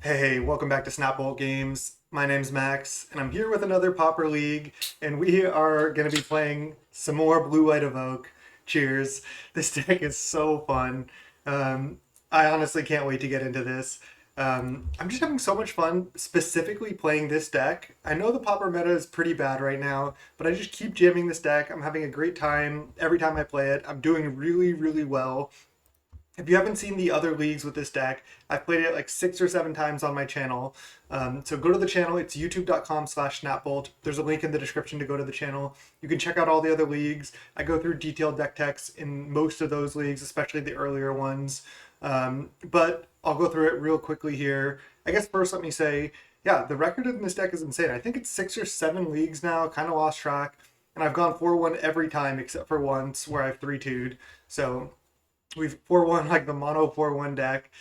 Hey, welcome back to Snapbolt Games. My name's Max, and I'm here with another Pauper League, and we are going to be playing some more Blue White Evoke. Cheers. This deck is so fun. I honestly can't wait to get into this. I'm just having so much fun specifically playing this deck. I know the Pauper meta is pretty bad right now, but I just keep jamming this deck. I'm having a great time every time I play it. I'm doing really, really well. If you haven't seen the other leagues with this deck, I've played it like 6 or 7 times on my channel. So go to the channel. It's youtube.com/snapbolt. There's a link in the description to go to the channel. You can check out all the other leagues. I go through detailed deck techs in most of those leagues, especially the earlier ones. But I'll go through it real quickly here. I guess first let me say, yeah, the record in this deck is insane. I think it's 6 or 7 leagues now, kind of lost track. And I've gone 4-1 every time except for once where I've 3-2'd. So we've 4-1 like the mono 4-1 deck.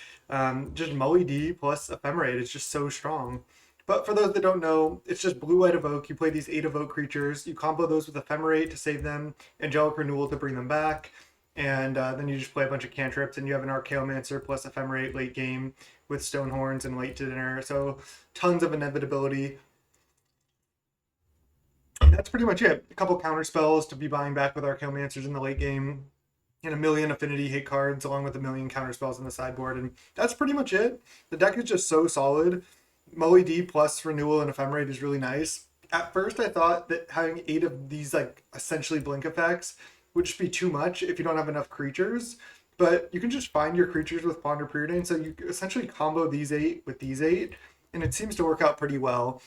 Just Moe D plus Ephemerate is just so strong. But for those that don't know, it's just blue white evoke. You play these 8 evoke creatures. You combo those with Ephemerate to save them, Angelic Renewal to bring them back, and then you just play a bunch of cantrips, and you have an Archaeomancer plus Ephemerate late game with Stonehorns and late to dinner. So tons of inevitability. And that's pretty much it. A couple counter spells to be buying back with Archaeomancers in the late game, and a million affinity hit cards along with a million counter spells in the sideboard, and that's pretty much it. The deck is just so solid. Moe D plus renewal and ephemerate is really nice. At first I thought that having 8 of these like essentially blink effects would just be too much if you don't have enough creatures, but you can just find your creatures with Ponder Preordain, so you essentially combo these 8 with these 8, and it seems to work out pretty well.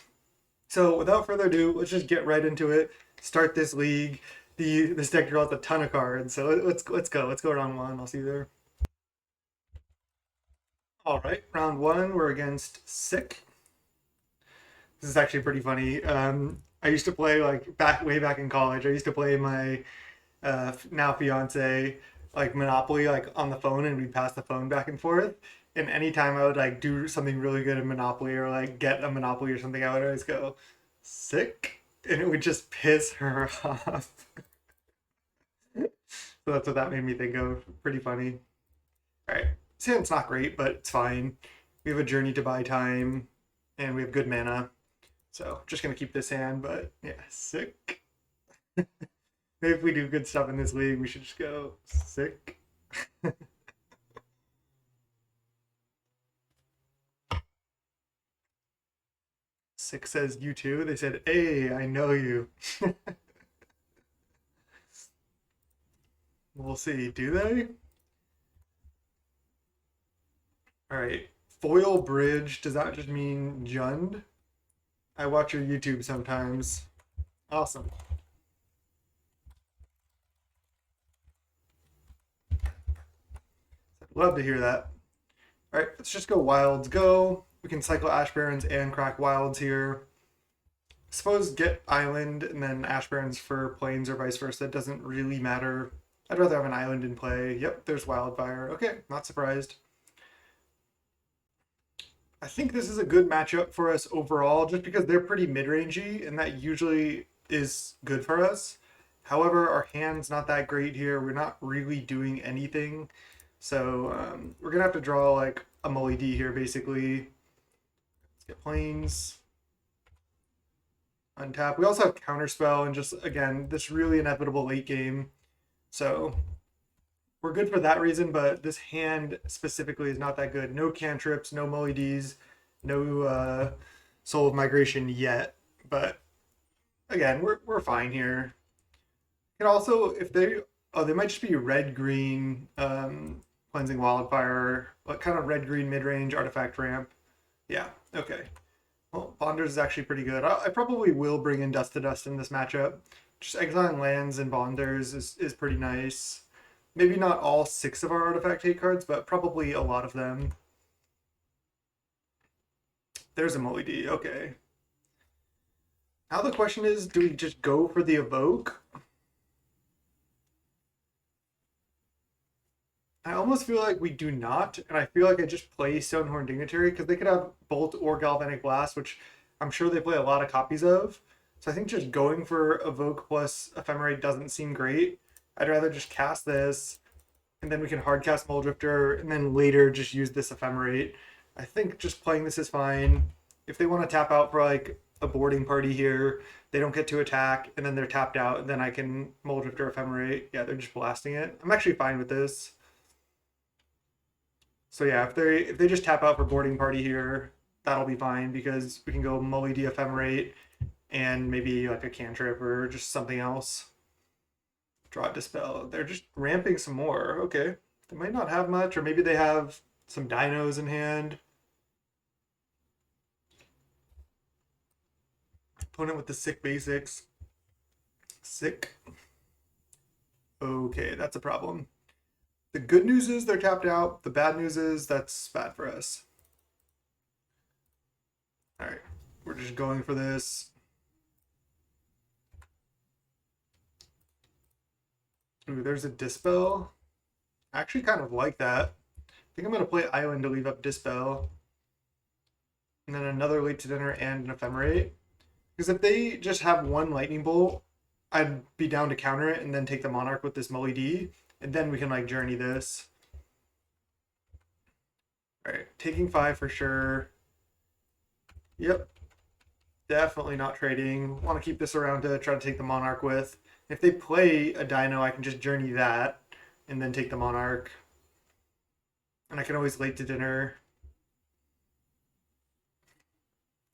So without further ado, let's just get right into it. Start this league. This deck draws a ton of cards, so let's go. Let's go round one. I'll see you there. All right, round one. We're against Sick. This is actually pretty funny. I used to play like way back in college. I used to play my now fiance like Monopoly like on the phone, and we'd pass the phone back and forth. And anytime I would like do something really good in Monopoly or like get a Monopoly or something, I would always go Sick, and it would just piss her off. So that's what that made me think of. Pretty funny. All right. Sand's not great, but it's fine. We have a journey to buy time, and we have good mana. So just gonna keep this hand, but yeah, sick. Maybe if we do good stuff in this league, we should just go sick. Sick says you too. They said, "Hey, I know you." We'll see. Do they? All right. Foil bridge. Does that just mean Jund? I watch your YouTube sometimes. Awesome. Love to hear that. All right, let's just go wilds. Go. We can cycle Ash Barrens and crack wilds here. I suppose get island and then Ash Barrens for plains or vice versa. It doesn't really matter. I'd rather have an island in play. Yep, there's wildfire. Okay, not surprised. I think this is a good matchup for us overall, just because they're pretty mid-rangey, and that usually is good for us. However, our hand's not that great here. We're not really doing anything. So we're gonna have to draw like a Mully D here, basically. Let's get planes, untap. We also have counterspell, and just again, this really inevitable late game. So we're good for that reason, but this hand specifically is not that good. No cantrips, no Mully Ds, no Soul of Migration yet. But again, we're fine here. And also, if they might just be red green cleansing wildfire, what kind of red green mid range artifact ramp? Yeah, okay. Well, Bonders is actually pretty good. I probably will bring in Dust to Dust in this matchup. Just exiling lands and Bonders is pretty nice. Maybe not all 6 of our artifact hate cards, but probably a lot of them. There's a Mully D, okay. Now the question is, do we just go for the Evoke? I almost feel like we do not, and I feel like I just play Stonehorn Dignitary because they could have Bolt or Galvanic Blast, which I'm sure they play a lot of copies of. So I think just going for Evoke plus Ephemerate doesn't seem great. I'd rather just cast this, and then we can hard cast Muldrifter, and then later just use this Ephemerate. I think just playing this is fine. If they want to tap out for like a boarding party here, they don't get to attack, and then they're tapped out, and then I can Muldrifter or Ephemerate. Yeah, they're just blasting it. I'm actually fine with this. So yeah, if they just tap out for boarding party here, that'll be fine because we can go Mully D Ephemerate and maybe like a cantrip or just something else. Draw Dispel. They're just ramping some more. Okay. They might not have much, or maybe they have some dinos in hand. Opponent with the sick basics. Sick. Okay, that's a problem. The good news is they're tapped out. The bad news is that's bad for us. All right, we're just going for this. Ooh, there's a Dispel. I actually kind of like that. I think I'm going to play Island to leave up Dispel. And then another Late to Dinner and an Ephemerate. Because if they just have one Lightning Bolt, I'd be down to counter it and then take the Monarch with this Mully D. And then we can like journey this. All right, taking 5 for sure. Yep. Definitely not trading. Want to keep this around to try to take the Monarch with. If they play a Dino, I can just journey that and then take the Monarch. And I can always Late to Dinner.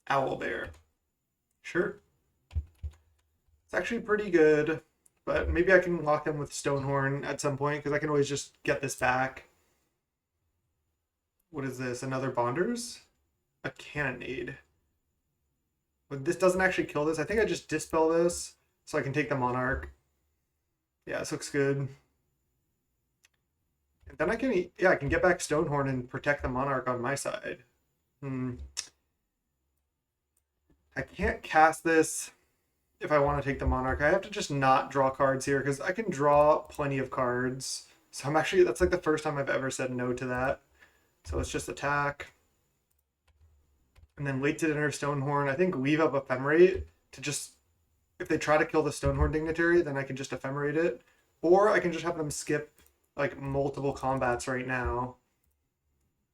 Owlbear. Sure. It's actually pretty good, but maybe I can lock him with Stonehorn at some point because I can always just get this back. What is this? Another Bonders? A Cannonade. But this doesn't actually kill this. I think I just Dispel this so I can take the Monarch. Yeah, this looks good. And then I can get back Stonehorn and protect the Monarch on my side. I can't cast this if I want to take the Monarch. I have to just not draw cards here because I can draw plenty of cards. So that's like the first time I've ever said no to that. So let's just attack. And then Late to Dinner Stonehorn. I think leave up Ephemerate to just, if they try to kill the Stonehorn Dignitary, then I can just Ephemerate it. Or I can just have them skip like multiple combats right now.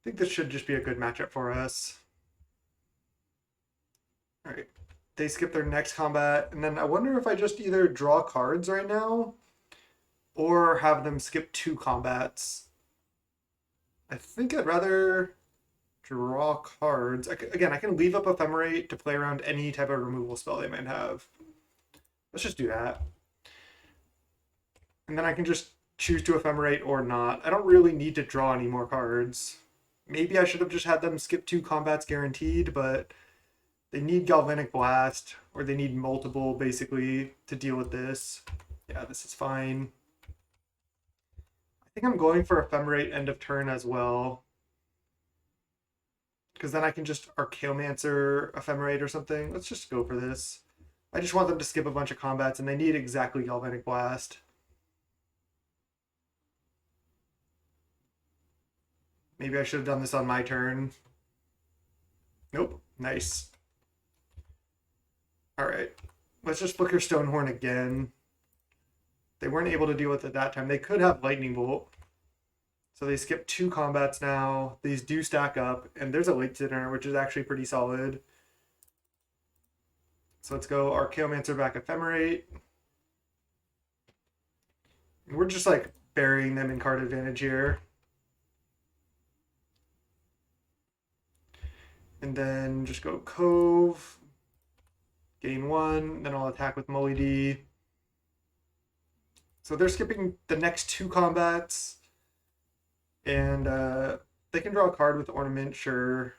I think this should just be a good matchup for us. All right, they skip their next combat, and then I wonder if I just either draw cards right now or have them skip 2 combats. I think I'd rather draw cards. Again, I can leave up Ephemerate to play around any type of removal spell they might have. Let's just do that. And then I can just choose to Ephemerate or not. I don't really need to draw any more cards. Maybe I should have just had them skip 2 combats guaranteed, but they need Galvanic Blast, or they need multiple, basically, to deal with this. Yeah, this is fine. I think I'm going for Ephemerate end of turn as well. Because then I can just Archaeomancer Ephemerate or something. Let's just go for this. I just want them to skip a bunch of combats, and they need exactly Galvanic Blast. Maybe I should have done this on my turn. Nope. Nice. All right, let's just Booker Stonehorn again. They weren't able to deal with it that time. They could have Lightning Bolt. So they skip 2 combats now. These do stack up, and there's a Late Dinner, which is actually pretty solid. So let's go Archaeomancer back Ephemerate. We're just like burying them in card advantage here. And then just go Cove. Gain 1, then I'll attack with Mully D. So they're skipping the next 2 combats. And they can draw a card with Ornament, sure.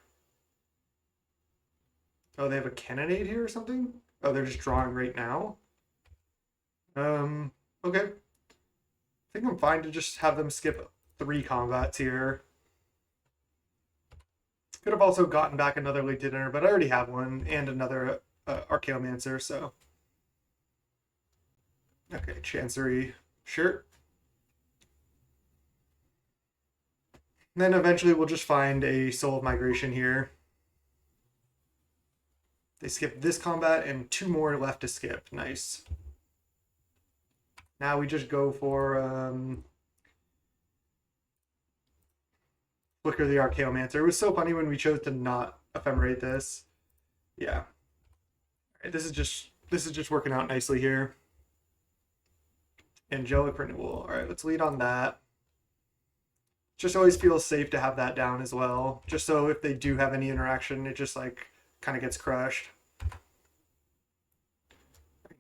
Oh, they have a Cannonade here or something? Oh, they're just drawing right now? Okay. I think I'm fine to just have them skip 3 combats here. Could have also gotten back another Late Dinner, but I already have one, and another Archaeomancer, so. Okay, Chancery, sure. And then eventually we'll just find a Soul of Migration here. They skip this combat and 2 more left to skip. Nice. Now we just go for flicker the Archaeomancer. It was so funny when we chose to not ephemerate this. Yeah. All right, this is just working out nicely here. Angelic Renewal. All right, let's lead on that. Just always feels safe to have that down as well. Just so if they do have any interaction, it just like kind of gets crushed.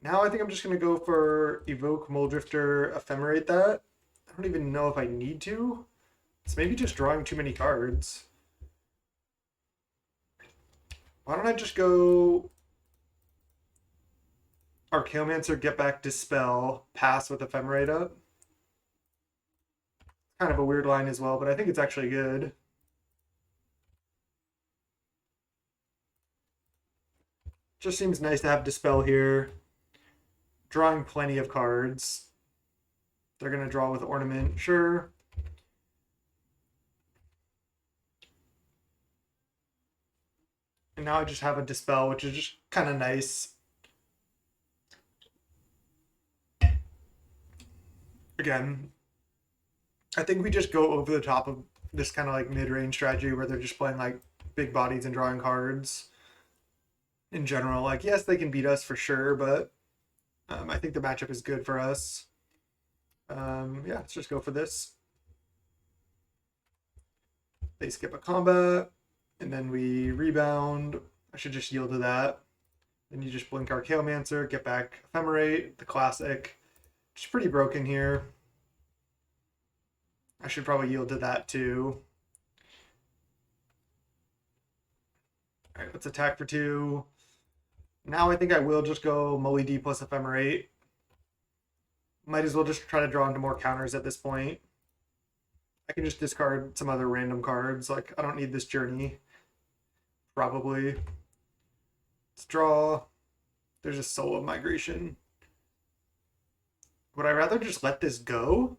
Now I think I'm just going to go for Evoke, Moldrifter, Ephemerate that. I don't even know if I need to. It's maybe just drawing too many cards. Why don't I just go Archaeomancer, get back, Dispel, pass with Ephemerate up. Kind of a weird line as well, but I think it's actually good. Just seems nice to have Dispel here. Drawing plenty of cards. They're going to draw with Ornament, sure. And now I just have a Dispel, which is just kind of nice. Again, I think we just go over the top of this kind of like mid-range strategy where they're just playing like big bodies and drawing cards. In general, like, yes, they can beat us for sure, but I think the matchup is good for us. Yeah, let's just go for this. They skip a combat, and then we rebound. I should just yield to that. Then you just blink Archaeomancer, get back Ephemerate, the classic. It's pretty broken here. I should probably yield to that too. All right, let's attack for 2. Now I think I will just go Mully D plus Ephemerate. Might as well just try to draw into more counters at this point. I can just discard some other random cards. Like, I don't need this journey. Probably. Let's draw. There's a Soul of Migration. Would I rather just let this go?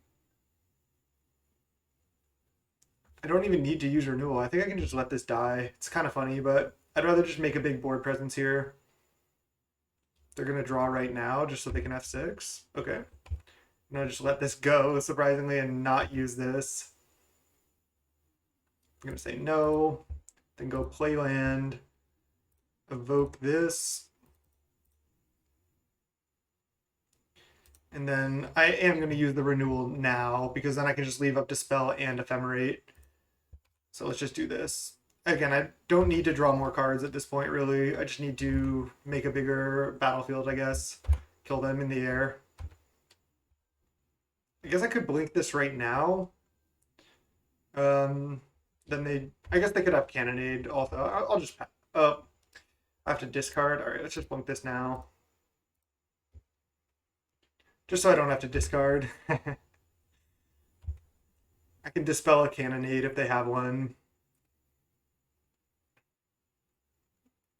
I don't even need to use Renewal. I think I can just let this die. It's kind of funny, but I'd rather just make a big board presence here. They're going to draw right now just so they can have 6. Okay. I'm going to just let this go, surprisingly, and not use this. I'm going to say no. Then go play land. Evoke this. And then I am going to use the Renewal now because then I can just leave up Dispel and Ephemerate. So let's just do this. Again, I don't need to draw more cards at this point, really. I just need to make a bigger battlefield, I guess. Kill them in the air. I guess I could blink this right now. Then I guess they could have Cannonade also. I'll just, I have to discard. All right, let's just blink this now. Just so I don't have to discard. I can Dispel a Cannonade if they have one.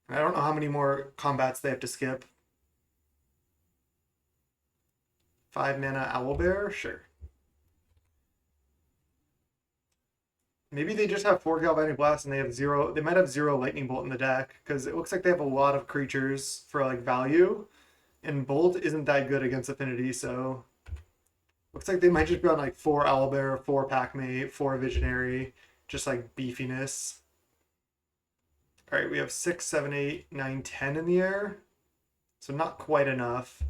I don't know how many more combats they have to skip. 5 mana Owlbear? Sure. Maybe they just have 4 Galvanic Blast and they have 0. They might have 0 Lightning Bolt in the deck because it looks like they have a lot of creatures for like value. And Bolt isn't that good against Affinity, so looks like they might just be on like 4 Owlbear, 4 Packmate, 4 Visionary, just like beefiness. All right, we have 6, 7, 8, 9, 10 in the air. So not quite enough.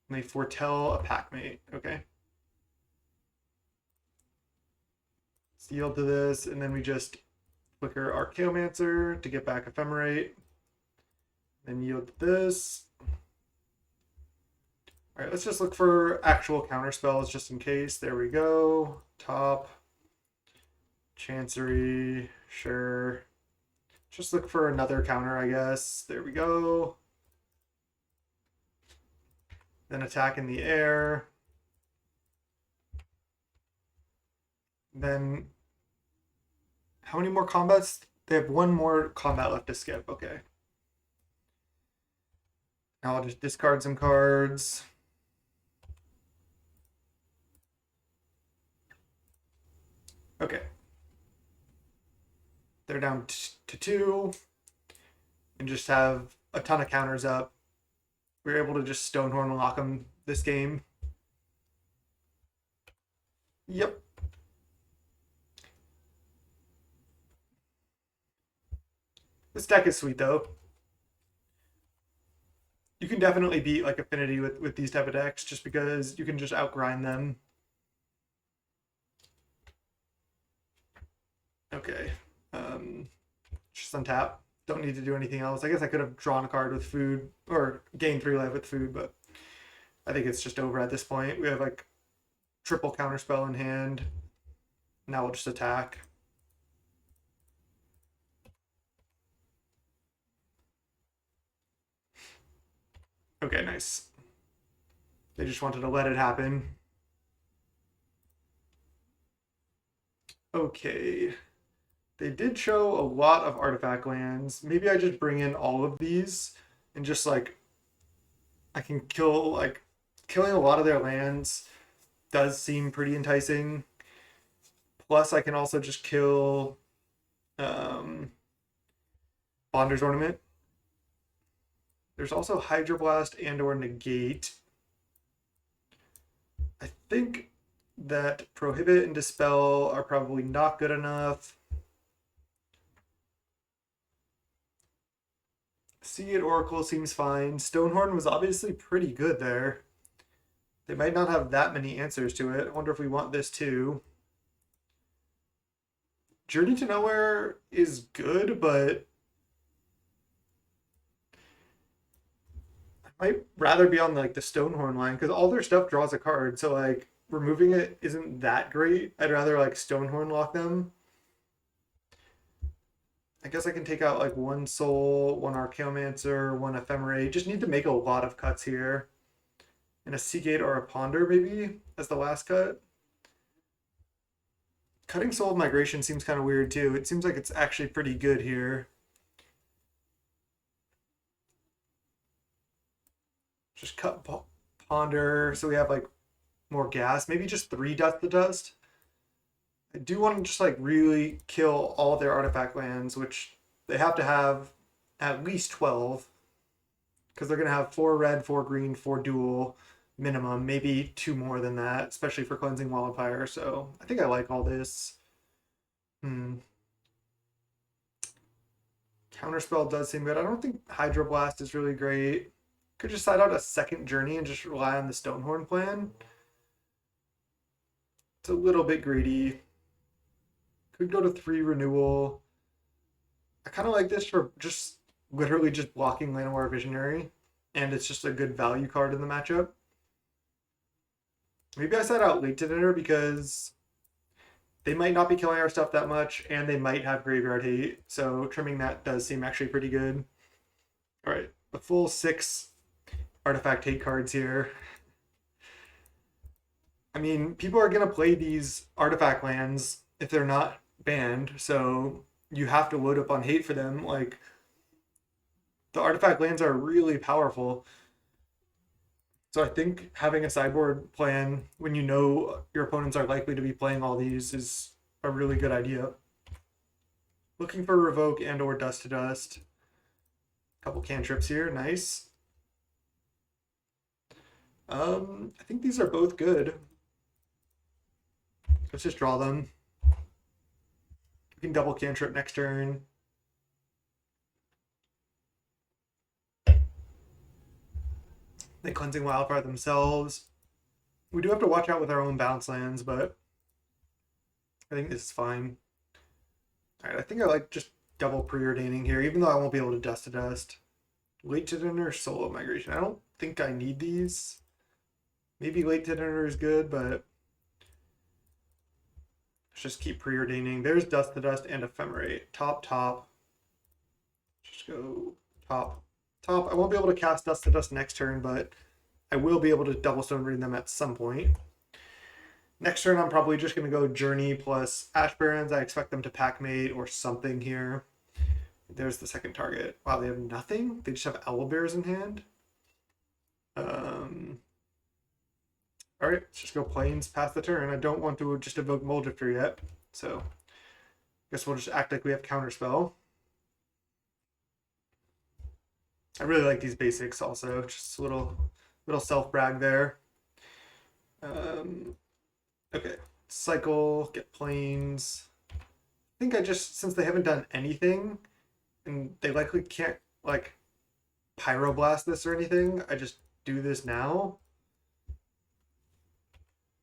And they foretell a Packmate. Okay. Let's yield to this, and then we just flicker Archaeomancer to get back Ephemerate. Then yield to this. All right, let's just look for actual counter spells just in case. There we go. Top. Chancery. Sure. Just look for another counter, I guess. There we go. Then attack in the air. Then, how many more combats? They have 1 more combat left to skip. Okay. Now I'll just discard some cards. Okay. They're down to 2 and just have a ton of counters up. We were able to just Stonehorn and lock them this game. Yep. This deck is sweet though. You can definitely beat like Affinity with these type of decks just because you can just outgrind them. Okay. Just untap. Don't need to do anything else. I guess I could have drawn a card with food or gained 3 life with food, but I think it's just over at this point. We have like triple counterspell in hand. Now we'll just attack. Okay, nice. They just wanted to let it happen. Okay. They did show a lot of artifact lands. Maybe I just bring in all of these and just like I can kill like killing a lot of their lands does seem pretty enticing. Plus I can also just kill Bonder's Ornament. There's also Hydroblast and or Negate. I think that Prohibit and Dispel are probably not good enough. Seagate Oracle seems fine. Stonehorn was obviously pretty good there. They might not have that many answers to it. I wonder if we want this too. Journey to Nowhere is good, but I might rather be on like the Stonehorn line because all their stuff draws a card. So like removing it isn't that great. I'd rather like Stonehorn lock them. I guess I can take out like 1 Soul, 1 Archaeomancer, 1 Ephemerate. Just need to make a lot of cuts here. And a Seagate or a Ponder maybe as the last cut. Cutting Soul of Migration seems kind of weird too. It seems like it's actually pretty good here. Just cut Ponder so we have like more gas. Maybe just 3 Dust to Dust. I do want to just like really kill all their artifact lands, which they have to have at least 12 because they're going to have 4 red, 4 green, 4 dual minimum, maybe 2 more than that, especially for Cleansing Wildfire. So I think I like all this. Counterspell does seem good. I don't think Hydroblast is really great. Could just side out a second Journey and just rely on the Stonehorn plan. It's a little bit greedy. Could go to 3 Renewal. I kind of like this for just literally just blocking Llanowar Visionary, and it's just a good value card in the matchup. Maybe I side out Late to Dinner because they might not be killing our stuff that much, and they might have Graveyard Hate, so trimming that does seem actually pretty good. All right, the full 6 Artifact Hate cards here. I mean, people are going to play these artifact lands if they're not banned, so you have to load up on hate for them. Like, the artifact lands are really powerful. So I think having a sideboard plan when you know your opponents are likely to be playing all these is a really good idea. Looking for Revoke and or Dust to Dust. Couple cantrips here, nice. I think these are both good. Let's just draw them. We can double cantrip next turn. They Cleansing Wildfire themselves. We do have to watch out with our own bounce lands, but I think this is fine. Alright, I think I like just double preordaining here, even though I won't be able to Dust to Dust. Late to Dinner, Solo Migration. I don't think I need these. Maybe Late to Dinner is good, but let's just keep preordaining. There's Dust to Dust and Ephemerate. Top, top. Just go top, top. I won't be able to cast Dust to Dust next turn, but I will be able to double stone read them at some point. Next turn, I'm probably just going to go Journey plus Ash Barrens. I expect them to pack mate or something here. There's the second target. Wow, they have nothing? They just have Owlbears in hand? Alright, let's just go Plains past the turn. I don't want to just evoke Moldrifter yet, so I guess we'll just act like we have Counterspell. I really like these basics also, just a little self-brag there. Okay, cycle, get Plains. I think I just, since they haven't done anything, And they likely can't like pyroblast this or anything. I just do this now.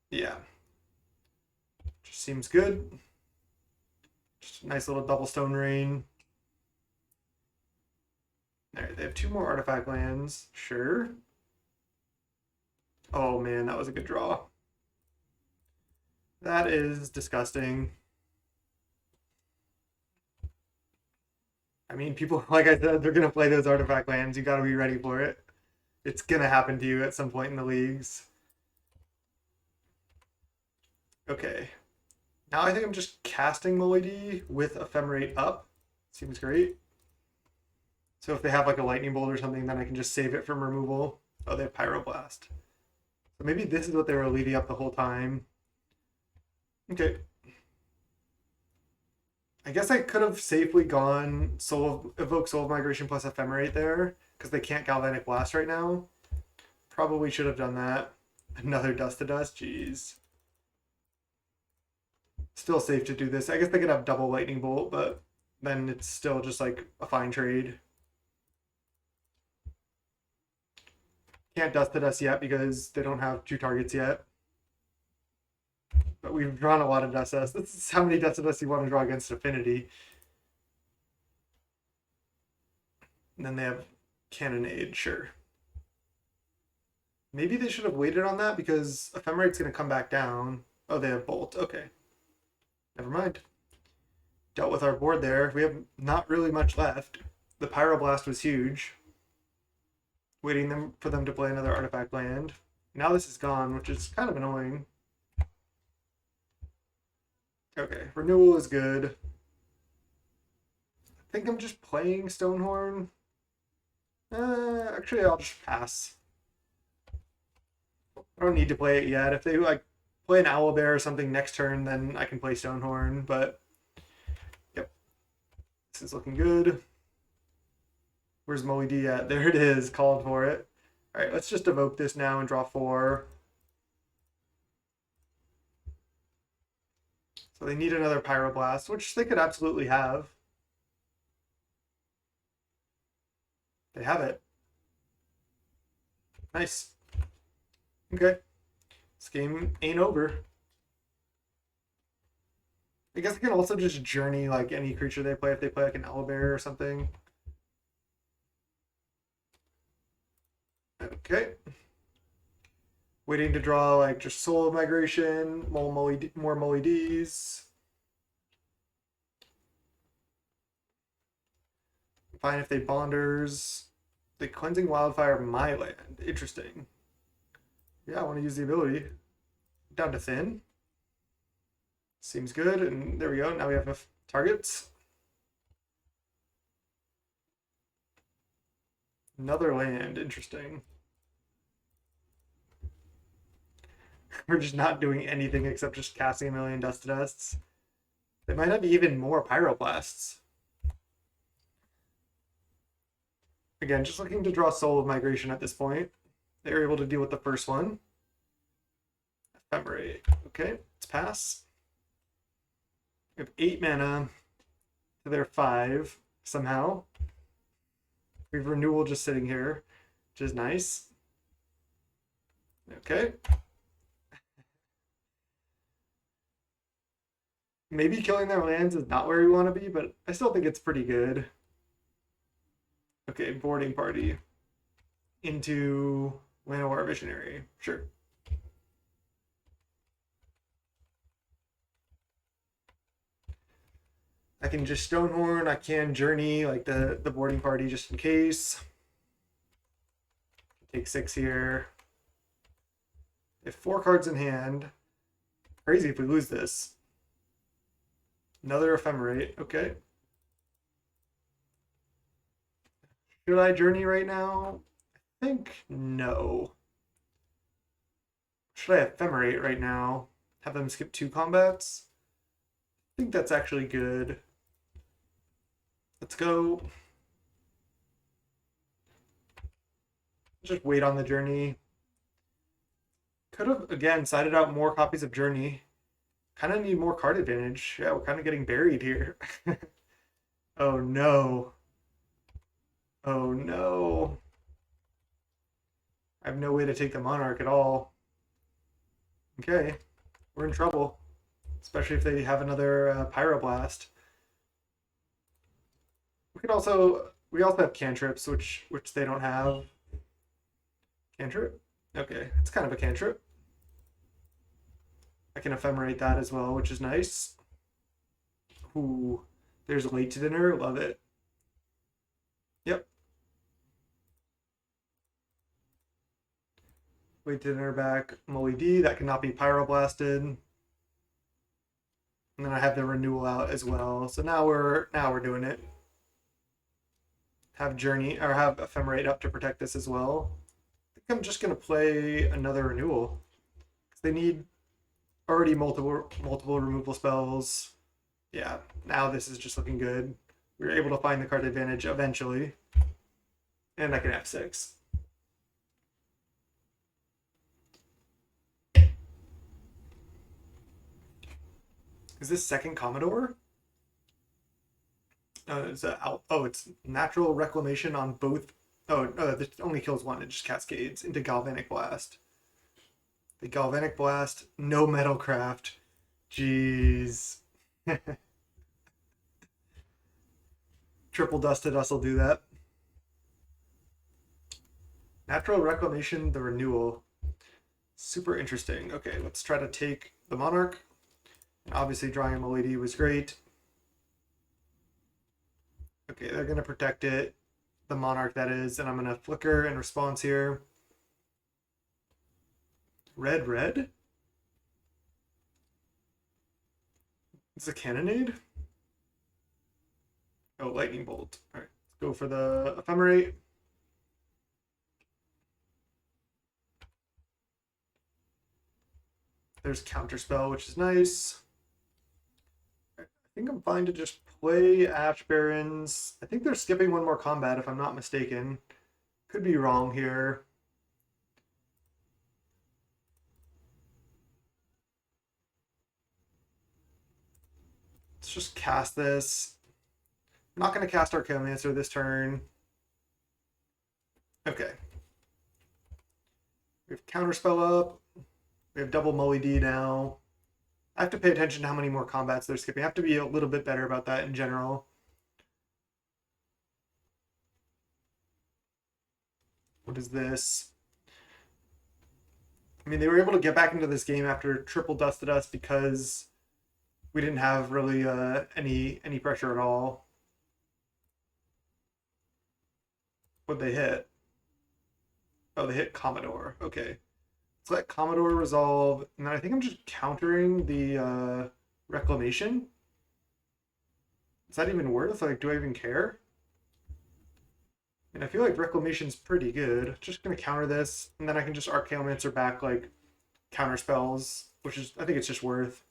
Yeah. Just seems good. Just a nice little double stone rain. Alright, they have 2 more artifact lands. Sure. Oh man, that was a good draw. That is disgusting. I mean, people, like I said, they're going to play those artifact lands. You got to be ready for it. It's going to happen to you at some point in the leagues. Okay. Now I think I'm just casting Moody with Ephemerate up. Seems great. So if they have like a lightning bolt or something, then I can just save it from removal. Oh, they have Pyroblast. So maybe this is what they were leading up the whole time. Okay. I guess I could have safely gone Evoke Soul of Migration plus Ephemerate there, because they can't Galvanic Blast right now. Probably should have done that. Another Dust to Dust, jeez. Still safe to do this. I guess they could have double Lightning Bolt, but then it's still just like a fine trade. Can't Dust to Dust yet because they don't have 2 targets yet. But we've drawn a lot of Dust to Dust. This is how many Dust to Dust you want to draw against Affinity. And then they have Cannonade, sure. Maybe they should have waited on that because Ephemerate's going to come back down. Oh, they have Bolt. Okay. Never mind. Dealt with our board there. We have not really much left. The Pyroblast was huge. Waiting for them to play another artifact land. Now this is gone, which is kind of annoying. Okay, Renewal is good. I think I'm just playing Stonehorn. Actually, I'll just pass. I don't need to play it yet. If they like play an Owlbear or something next turn, then I can play Stonehorn. But yep, this is looking good. Where's Molly D at? There it is. Called for it. All right, let's just evoke this now and draw 4. So they need another Pyroblast, which they could absolutely have. They have it. Nice. Okay. This game ain't over. I guess I can also just journey like any creature they play if they play like an Owlbear or something. Okay. Waiting to draw like just Soul of Migration, more Molly Ds. Fine if they Bonders. The Cleansing Wildfire my land. Interesting. Yeah, I want to use the ability. Down to thin. Seems good. And there we go. Now we have targets. Another land. Interesting. We're just not doing anything except just casting a million Dust to Dusts. They might have even more Pyroblasts. Again, just looking to draw Soul of Migration at this point. They were able to deal with the first one. Ephemerate. Okay, let's pass. We have 8 mana to their 5 somehow. We have Renewal just sitting here, which is nice. Okay. Maybe killing their lands is not where we want to be, but I still think it's pretty good. Okay, boarding party. Into Llanowar Visionary. Sure. I can just Stonehorn, I can Journey, like the boarding party just in case. Take 6 here. If 4 cards in hand. Crazy if we lose this. Another Ephemerate, okay. Should I Journey right now? I think no. Should I Ephemerate right now? Have them skip 2 combats? I think that's actually good. Let's go. Just wait on the Journey. Could have, again, sided out more copies of Journey. Kind of need more card advantage. Yeah, we're kind of getting buried here. Oh no. Oh no. I have no way to take the Monarch at all. Okay, we're in trouble. Especially if they have another Pyroblast. We also have cantrips, which they don't have. Cantrip? Okay, it's kind of a cantrip. I can ephemerate that as well, which is nice. Ooh, there's late to dinner. Love it. Yep, late to dinner back. Molly D. That cannot be pyroblasted. And then I have the renewal out as well. So now we're doing it. Have journey or have ephemerate up to protect this as well. I think I'm just gonna play another renewal. They need already multiple removal spells. Yeah, now this is just looking good. We were able to find the card advantage eventually. And I can F6. Is this second Commodore? It's natural reclamation on both. Oh, no, this only kills one. It just cascades into Galvanic Blast. The Galvanic Blast, no Metalcraft. Jeez. Triple Dusted Us will do that. Natural Reclamation, the renewal. Super interesting. Okay, let's try to take the Monarch. Obviously, drawing a Milady was great. Okay, they're going to protect it. The Monarch, that is. And I'm going to flicker in response here. Red, red? It's a Cannonade? Oh, Lightning Bolt. All right, let's go for the Ephemerate. There's Counterspell, which is nice. I think I'm fine to just play Ash Barons. I think they're skipping one more combat, if I'm not mistaken. Could be wrong here. Let's just cast this. I'm not going to cast Archaeomancer this turn. Okay. We have Counterspell up. We have double Mully D now. I have to pay attention to how many more combats they're skipping. I have to be a little bit better about that in general. What is this? I mean, they were able to get back into this game after triple dusted us because we didn't have really any pressure at all. What'd they hit? Oh, they hit Commodore. Okay. Let's let Commodore resolve. And then I think I'm just countering the Reclamation. Is that even worth? Like, do I even care? And I feel like Reclamation's pretty good. Just gonna counter this, and then I can just Archaeomancer back like counter spells, which is I think it's just worth.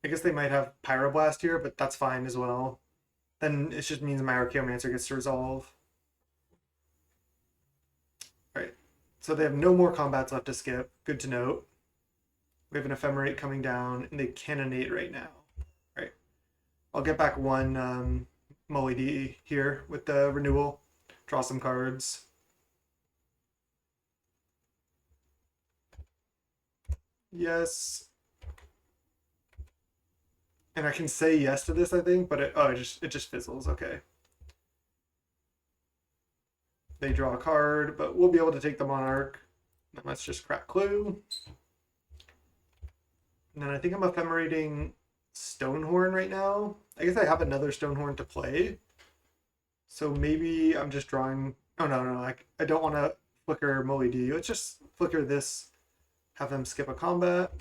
I guess they might have Pyroblast here, but that's fine as well. Then it just means my Archaeomancer gets to resolve. Alright. So they have no more combats left to skip. Good to note. We have an Ephemerate coming down, and they Cannonade right now. Alright. I'll get back one Mully D here with the renewal. Draw some cards. Yes. And I can say yes to this, I think, but it just fizzles. Okay. They draw a card, but we'll be able to take the Monarch. And let's just crack Clue. And then I think I'm ephemerating Stonehorn right now. I guess I have another Stonehorn to play. So maybe I'm just drawing. Oh, no. I don't want to flicker Molly D. Let's just flicker this, have them skip a combat.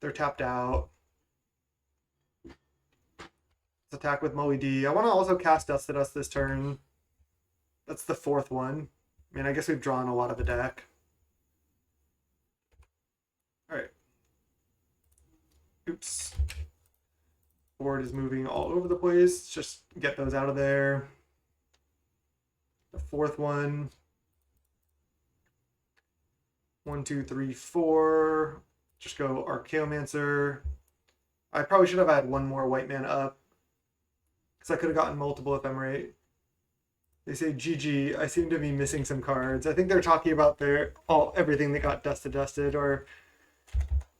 They're tapped out. Let's attack with Molly D. I want to also cast Dusted Us this turn. That's the fourth one. I mean, I guess we've drawn a lot of the deck. Alright. Oops. Board is moving all over the place. Just get those out of there. The fourth one. 1, 2, 3, 4. Just go Archaeomancer. I probably should have had one more white man up. because I could have gotten multiple ephemerate. They say GG. I seem to be missing some cards. I think they're talking about their everything that got dusted, or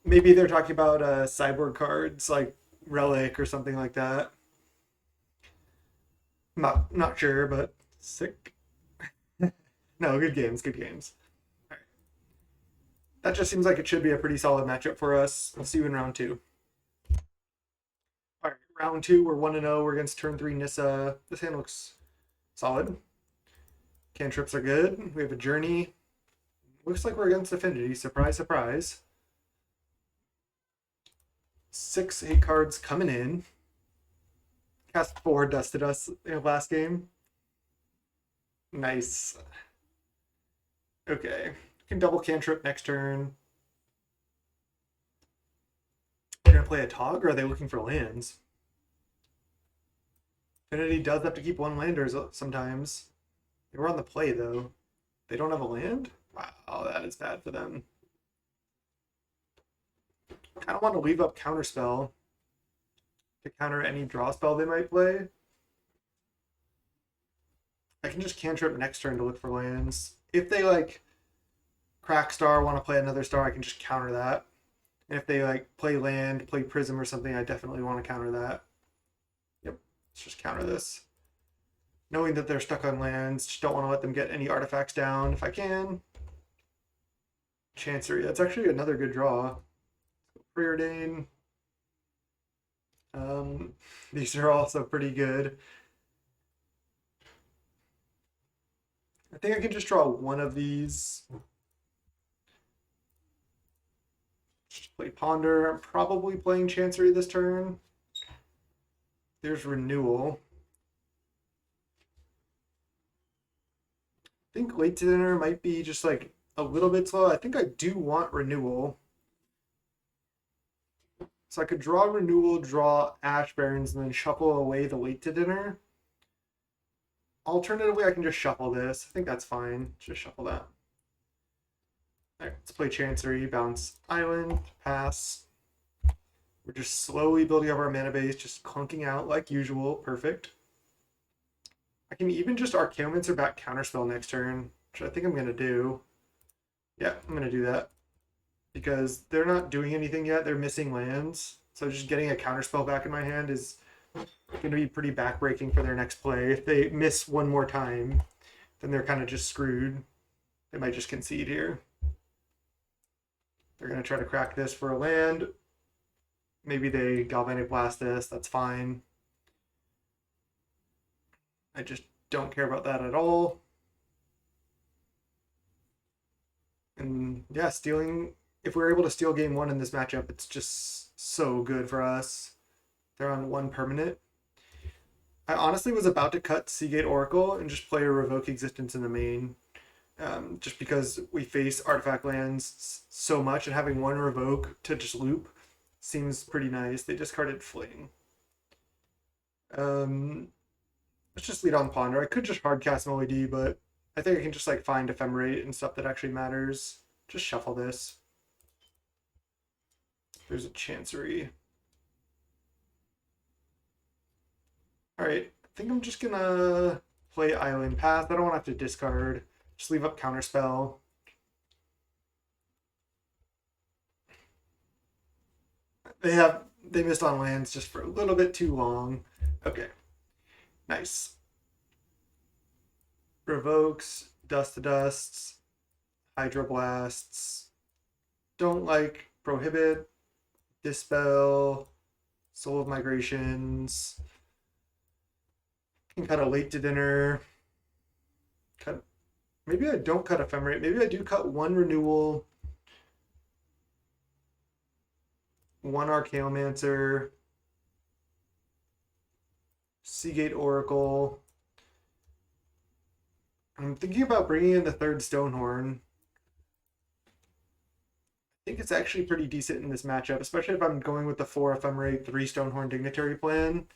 maybe they're talking about sideboard cards like Relic or something like that. Not sure, but sick. No, good games, good games. All right. That just seems like it should be a pretty solid matchup for us. We'll see you in round two. All right, round two, we're 1-0. We're against turn 3 Nissa. This hand looks solid. Cantrips are good. We have a Journey. Looks like we're against Affinity. Surprise, surprise. 6 hate cards coming in. Cast 4, dusted us in last game. Nice. Okay. Can double cantrip next turn. They're going to play a Tog, or are they looking for lands? Affinity does have to keep one lander sometimes. They were on the play, though. They don't have a land? Wow, that is bad for them. Kind of want to leave up Counterspell to counter any draw spell they might play. I can just cantrip next turn to look for lands. If they, like, Crack Star, want to play another star, I can just counter that. And if they, like, play land, play Prism or something, I definitely want to counter that. Yep, let's just counter this. Knowing that they're stuck on lands, just don't want to let them get any artifacts down if I can. Chancery, that's actually another good draw. Preordain. These are also pretty good. I think I can just draw one of these. Just play Ponder. I'm probably playing Chancery this turn. There's Renewal. I think late to dinner might be just like a little bit slow. I think I do want Renewal. So I could draw Renewal, draw Ash Barrens, and then shuffle away the late to dinner. Alternatively, I can just shuffle this. I think that's fine. Just shuffle that. All right, let's play Chancery, bounce Island, pass. We're just slowly building up our mana base, just clunking out like usual. Perfect. I can even just Archaeomancer back Counterspell next turn, which I think I'm going to do. Yeah, I'm going to do that. Because they're not doing anything yet. They're missing lands. So just getting a Counterspell back in my hand is going to be pretty backbreaking for their next play. If they miss one more time, then they're kind of just screwed. They might just concede here. They're going to try to crack this for a land. Maybe they Galvanic Blast this. That's fine. I just don't care about that at all. And yeah, stealing, if we're able to steal game 1 in this matchup, it's just so good for us. They're on 1 permanent. I honestly was about to cut Seagate Oracle and just play a Revoke Existence in the main. Just because we face artifact lands so much, and having 1 Revoke to just loop seems pretty nice. They discarded Fling. Let's just lead on Ponder. I could just hardcast Moed, but I think I can just like find Ephemerate and stuff that actually matters. Just shuffle this. There's a Chancery. Alright, I think I'm just gonna play Island Path. I don't want to have to discard. Just leave up Counterspell. They missed on lands just for a little bit too long. Okay. Nice. Revokes, Dust to Dusts, Hydroblasts. Don't like Prohibit, Dispel, Soul of Migrations. Can cut a late to dinner. Cut. Maybe I don't cut Ephemerate. Maybe I do cut 1 Renewal, 1 Archaeomancer, Seagate Oracle. I'm thinking about bringing in the 3rd Stonehorn. I think it's actually pretty decent in this matchup, especially if I'm going with the 4 Ephemerate, 3 Stonehorn Dignitary plan.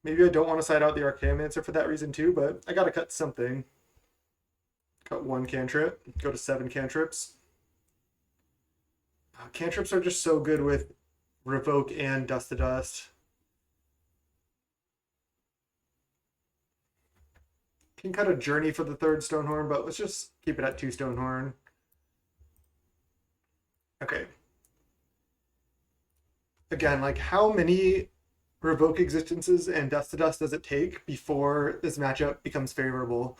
Maybe I don't want to side out the Archaeomancer for that reason too, but I gotta cut something. Cut 1 cantrip, go to 7 cantrips. Cantrips are just so good with Revoke and Dust to Dust. Can cut a journey for the third Stonehorn, but let's just keep it at 2 Stonehorn. Okay. Again, like how many Revoke Existences and Dust to Dust does it take before this matchup becomes favorable?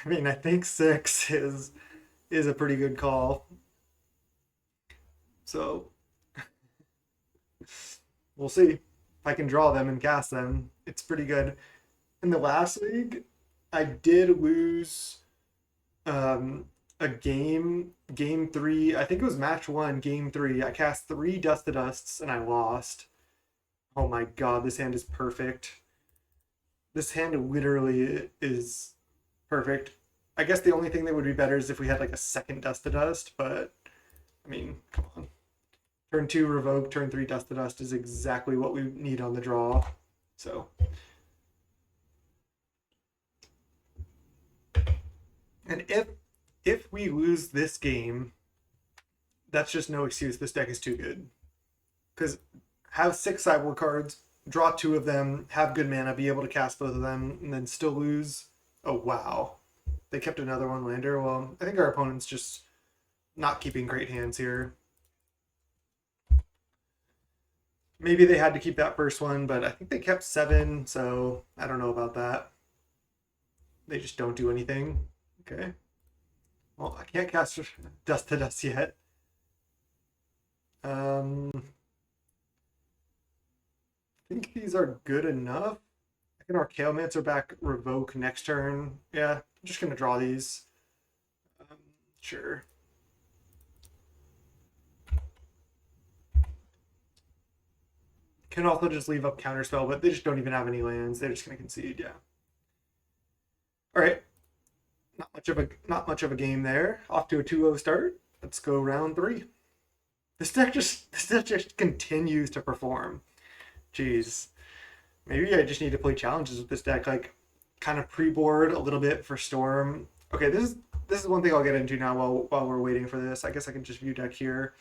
I mean, I think 6 is a pretty good call. So we'll see if I can draw them and cast them. It's pretty good. In the last league, I did lose a game 3. I think it was match 1, game 3. I cast 3 Dust to Dusts and I lost. Oh my god, this hand is perfect. This hand literally is perfect. I guess the only thing that would be better is if we had like a second Dust to Dust, but I mean, come on. Turn 2 Revoke, turn 3 Dust to Dust is exactly what we need on the draw. So. And if we lose this game, that's just no excuse. This deck is too good. Because have 6 sideboard cards, draw 2 of them, have good mana, be able to cast both of them, and then still lose. Oh, wow. They kept another one lander. Well, I think our opponent's just not keeping great hands here. Maybe they had to keep that first one, but I think they kept 7, so I don't know about that. They just don't do anything. Okay. Well, I can't cast Dust to Dust yet. I think these are good enough. I can Archaeomancer back Revoke next turn. Yeah, I'm just going to draw these. Sure. Can also just leave up Counterspell, but they just don't even have any lands. They're just going to concede, yeah. All right. Not much of a game there. Off to a 2-0 start. Let's go round 3. This deck just continues to perform. Jeez. Maybe I just need to play challenges with this deck, like kind of pre-board a little bit for Storm. Okay, this is one thing I'll get into now while we're waiting for this. I guess I can just view deck here.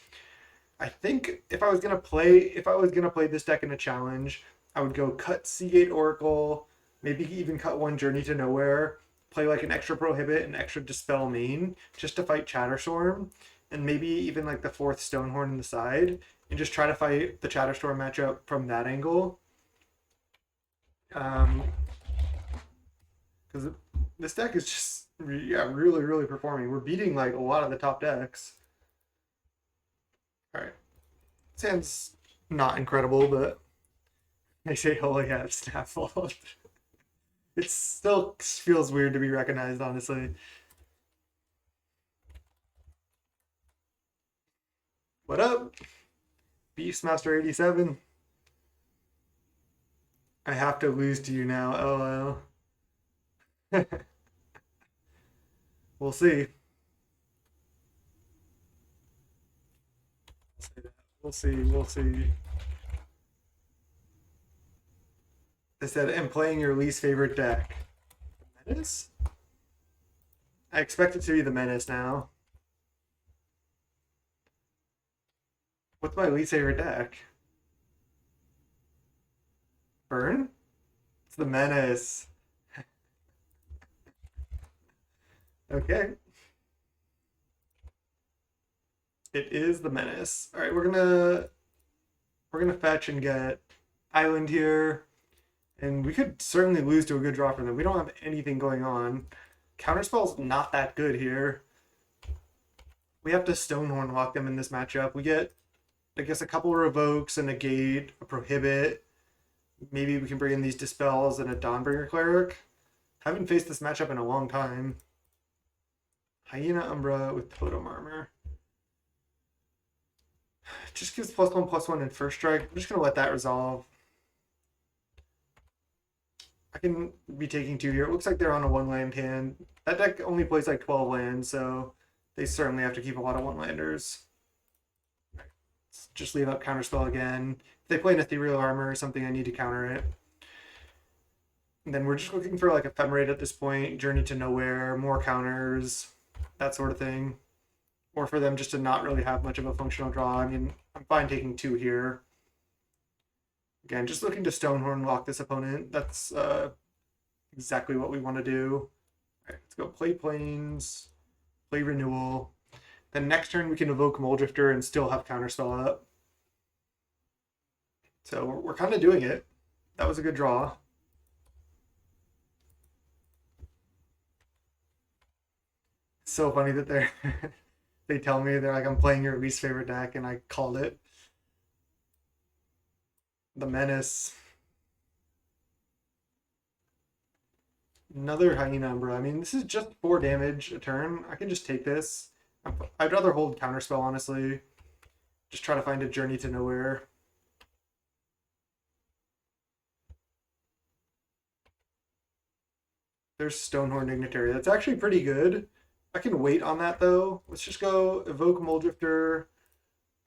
I think if I was gonna play this deck in a challenge, I would go cut Seagate Oracle, maybe even cut 1 Journey to Nowhere, play like an extra Prohibit and extra Dispel main just to fight Chatterstorm, and maybe even like the 4th Stonehorn in the side, and just try to fight the Chatterstorm matchup from that angle. Because this deck is just really performing. We're beating like a lot of the top decks. All right, sounds not incredible, but they say holy hat Snapfold. It still feels weird to be recognized, honestly. What up, Beastmaster 87? I have to lose to you now. LOL. We'll see. We'll see. They said, I'm playing your least favorite deck. Menace? I expect it to be the Menace now. What's my least favorite deck? Burn? It's the Menace. Okay. It is the Menace. All right, we're gonna fetch and get Island here, and we could certainly lose to a good draw from them. We don't have anything going on. Counterspell's not that good here. We have to Stonehorn lock them in this matchup. We get, I guess, a couple of Revokes, a Negate, a Prohibit. Maybe we can bring in these Dispels and a Dawnbringer Cleric. Haven't faced this matchup in a long time. Hyena Umbra with Totem Armor. Just gives +1/+1 in first strike. I'm just going to let that resolve. I can be taking 2 here. It looks like they're on a 1-land hand. That deck only plays like 12 lands, so they certainly have to keep a lot of 1-landers. Let's just leave up Counterspell again. If they play an Ethereal Armor or something, I need to counter it. And then we're just looking for like Ephemerate at this point, Journey to Nowhere, more counters, that sort of thing. Or for them just to not really have much of a functional draw. I mean, I'm fine taking 2 here. Again, just looking to Stonehorn lock this opponent. That's exactly what we want to do. Okay, let's go play Plains, play Renewal. Then next turn we can evoke Moldrifter and still have Counterspell up. So we're kind of doing it. That was a good draw. It's so funny that they tell me they're like, I'm playing your least favorite deck, and I called it. The Menace. Another Hyena Umbra. I mean, this is just 4 damage a turn. I can just take this. I'd rather hold Counterspell, honestly. Just try to find a Journey to Nowhere. There's Stonehorn Dignitary. That's actually pretty good. I can wait on that, though. Let's just go Evoke Moldrifter,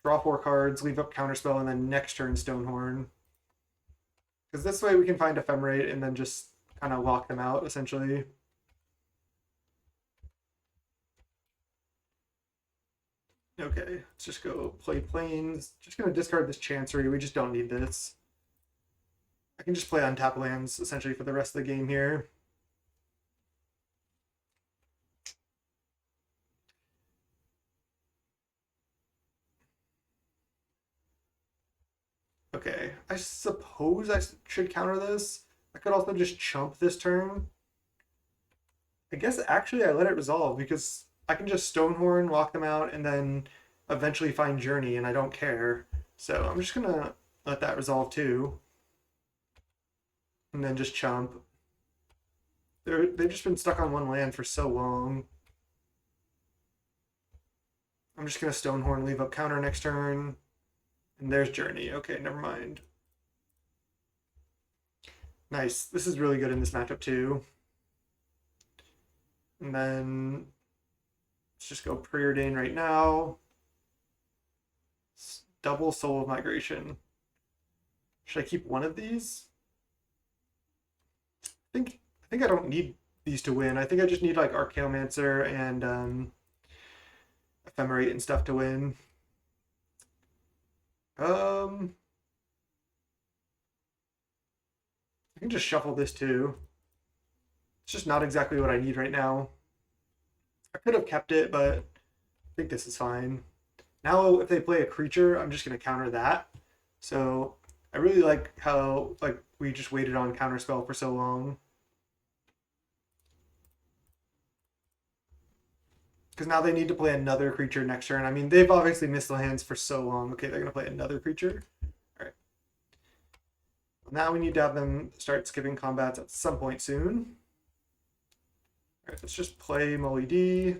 draw 4 cards, leave up Counterspell, and then next turn Stonehorn. Because this way we can find Ephemerate and then just kind of lock them out, essentially. Okay, let's just go play Plains. Just going to discard this Chancery. We just don't need this. I can just play untap lands, essentially, for the rest of the game here. Okay, I suppose I should counter this. I could also just chump this turn. I guess actually I let it resolve because I can just Stonehorn, lock them out, and then eventually find Journey, and I don't care. So I'm just gonna let that resolve too. And then just chump. They've just been stuck on one land for so long. I'm just gonna Stonehorn, leave up counter next turn. And there's Journey. Okay, never mind. Nice. This is really good in this matchup too. And then let's just go Preordain right now. Double Soul of Migration. Should I keep one of these? I think I don't need these to win. I think I just need like Archaeomancer and Ephemerate and stuff to win. I can just shuffle this too. It's just not exactly what I need right now. I could have kept it, but I think this is fine. Now, if they play a creature, I'm just going to counter that. So I really like how we just waited on Counterspell for so long. Because now they need to play another creature next turn. I mean, they've obviously missed the hands for so long. Okay, they're going to play another creature. All right. Now we need to have them start skipping combats at some point soon. All right, let's just play Molly D.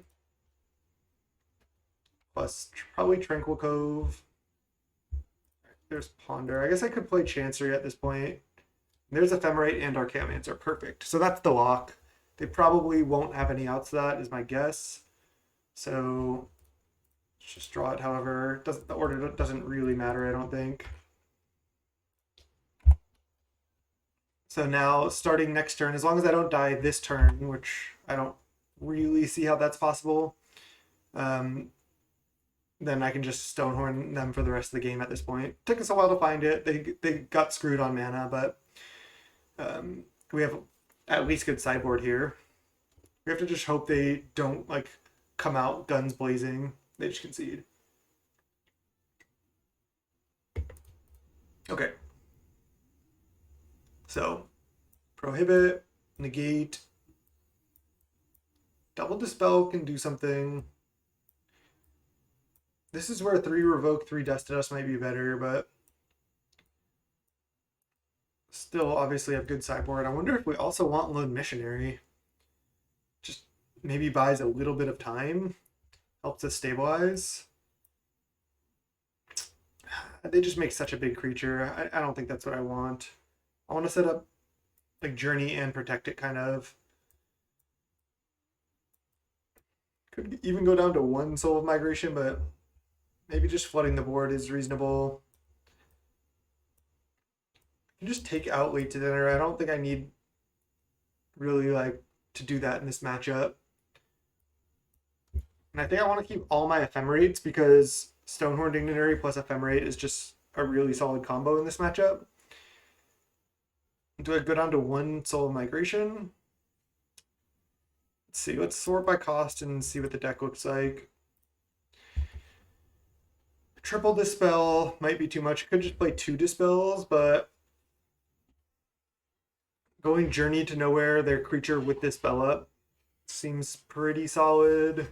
Plus probably Tranquil Cove. Right, there's Ponder. I guess I could play Chancery at this point. There's Ephemerate and Archaeomancer. Perfect. So that's the lock. They probably won't have any outs to that, is my guess. So let's just draw it. However, the order doesn't really matter, I don't think. So now, starting next turn, as long as I don't die this turn, which I don't really see how that's possible, then I can just Stonehorn them for the rest of the game at this point. Took us a while to find it. They got screwed on mana, but we have at least good sideboard here. We have to just hope they don't come out guns blazing. They just concede. Okay. So, prohibit, negate, double dispel can do something. This is where 3 revoke, 3 dust to dust might be better, but still obviously have good sideboard. I wonder if we also want Lone Missionary. Just maybe buys a little bit of time, helps us stabilize. They just make such a big creature. I don't think that's what I want. I want to set up Journey and Protect It, kind of. Could even go down to 1 Soul of Migration, but maybe just flooding the board is reasonable. I can just take out Late to Dinner. I don't think I need really to do that in this matchup. And I think I want to keep all my Ephemerates because Stonehorn Dignitary plus Ephemerate is just a really solid combo in this matchup. Do I go down to 1 Soul of Migration? Let's see, let's sort by cost and see what the deck looks like. Triple Dispel might be too much. Could just play 2 Dispels, but going Journey to Nowhere, their creature with Dispel up, seems pretty solid.